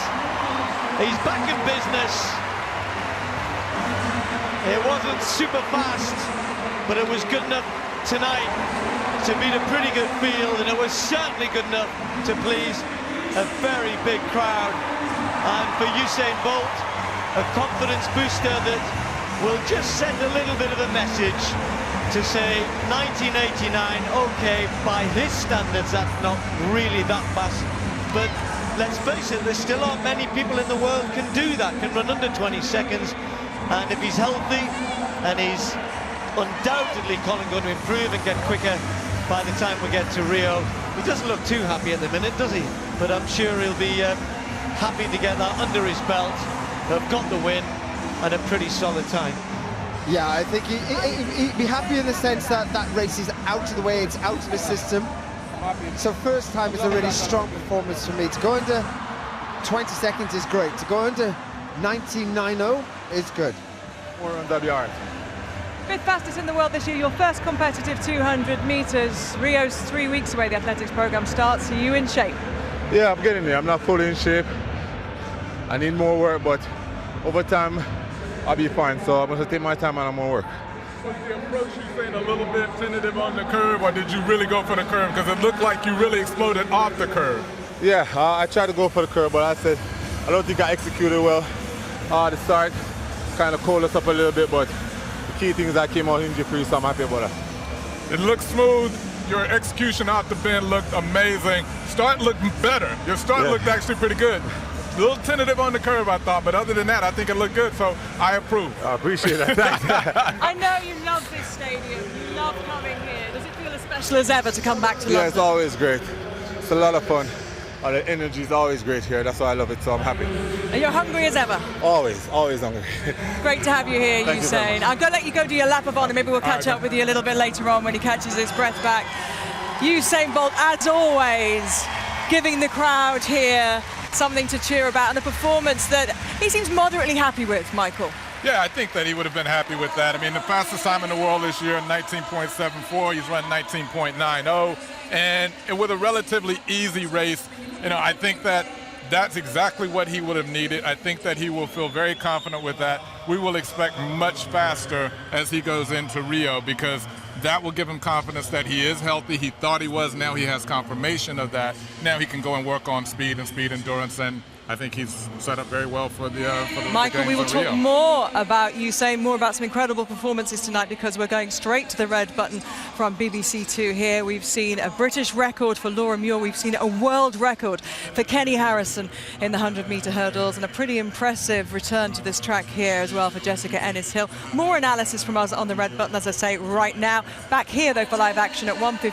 He's back in business. It wasn't super fast, but it was good enough tonight to beat a pretty good field, and it was certainly good enough to please a very big crowd. And for Usain Bolt, a confidence booster that will just send a little bit of a message to say 1989, okay, by his standards that's not really that fast, but let's face it, there still aren't many people in the world can do that, can run under 20 seconds. And if he's healthy, and he's undoubtedly, Colin, going to improve and get quicker by the time we get to Rio. He doesn't look too happy at the minute, does he? But I'm sure he'll be happy to get that under his belt. They've got the win and a pretty solid time. Yeah, I think he'd be happy in the sense that that race is out of the way, it's out of the system. So first time is a really strong performance for me. To go under 20 seconds is great. To go under 19.90 is good. 400 yards. 5th fastest in the world this year, your first competitive 200 metres. Rio's 3 weeks away, the athletics programme starts. Are you in shape? Yeah, I'm getting there. I'm not fully in shape. I need more work, but over time, I'll be fine. So I'm going to take my time and I'm going to work. Was the approach you saying a little bit tentative on the curve, or did you really go for the curve? Because it looked like you really exploded off the curve. Yeah, I tried to go for the curve, but I said I don't think I executed well. The start kind of cooled us up a little bit, but the key thing is I came out injury-free, so I'm happy about that. It looked smooth. Your execution off the bend looked amazing. Start looked better. Your start looked actually pretty good. A little tentative on the curve, I thought, but other than that, I think it looked good, so I approve. I appreciate that. I know you love this stadium. You love coming here. Does it feel as special as ever to come back to London? Yeah, it's always great. It's a lot of fun. The energy is always great here. That's why I love it, so I'm happy. And you're hungry as ever? Always hungry. Great to have you here, Thank Usain. I'm going to let you go do your lap of honour. Maybe we'll catch up with you a little bit later on when he catches his breath back. Usain Bolt, as always, giving the crowd here something to cheer about, and a performance that he seems moderately happy with, Michael. Yeah, I think that he would have been happy with that. I mean, the fastest time in the world this year, 19.74. He's run 19.90. And with a relatively easy race, I think that that's exactly what he would have needed. I think that he will feel very confident with that. We will expect much faster as he goes into Rio, because that will give him confidence that he is healthy. He thought he was. Now he has confirmation of that. Now he can go and work on speed and speed endurance, and I think he's set up very well for the Michael, we will talk Rio. more about Usain, more about some incredible performances tonight, because we're going straight to the red button from BBC Two here. We've seen a British record for Laura Muir. We've seen a world record for Kenny Harrison in the 100-metre hurdles, and a pretty impressive return to this track here as well for Jessica Ennis-Hill. More analysis from us on the red button, as I say, right now. Back here, though, for live action at 1:15.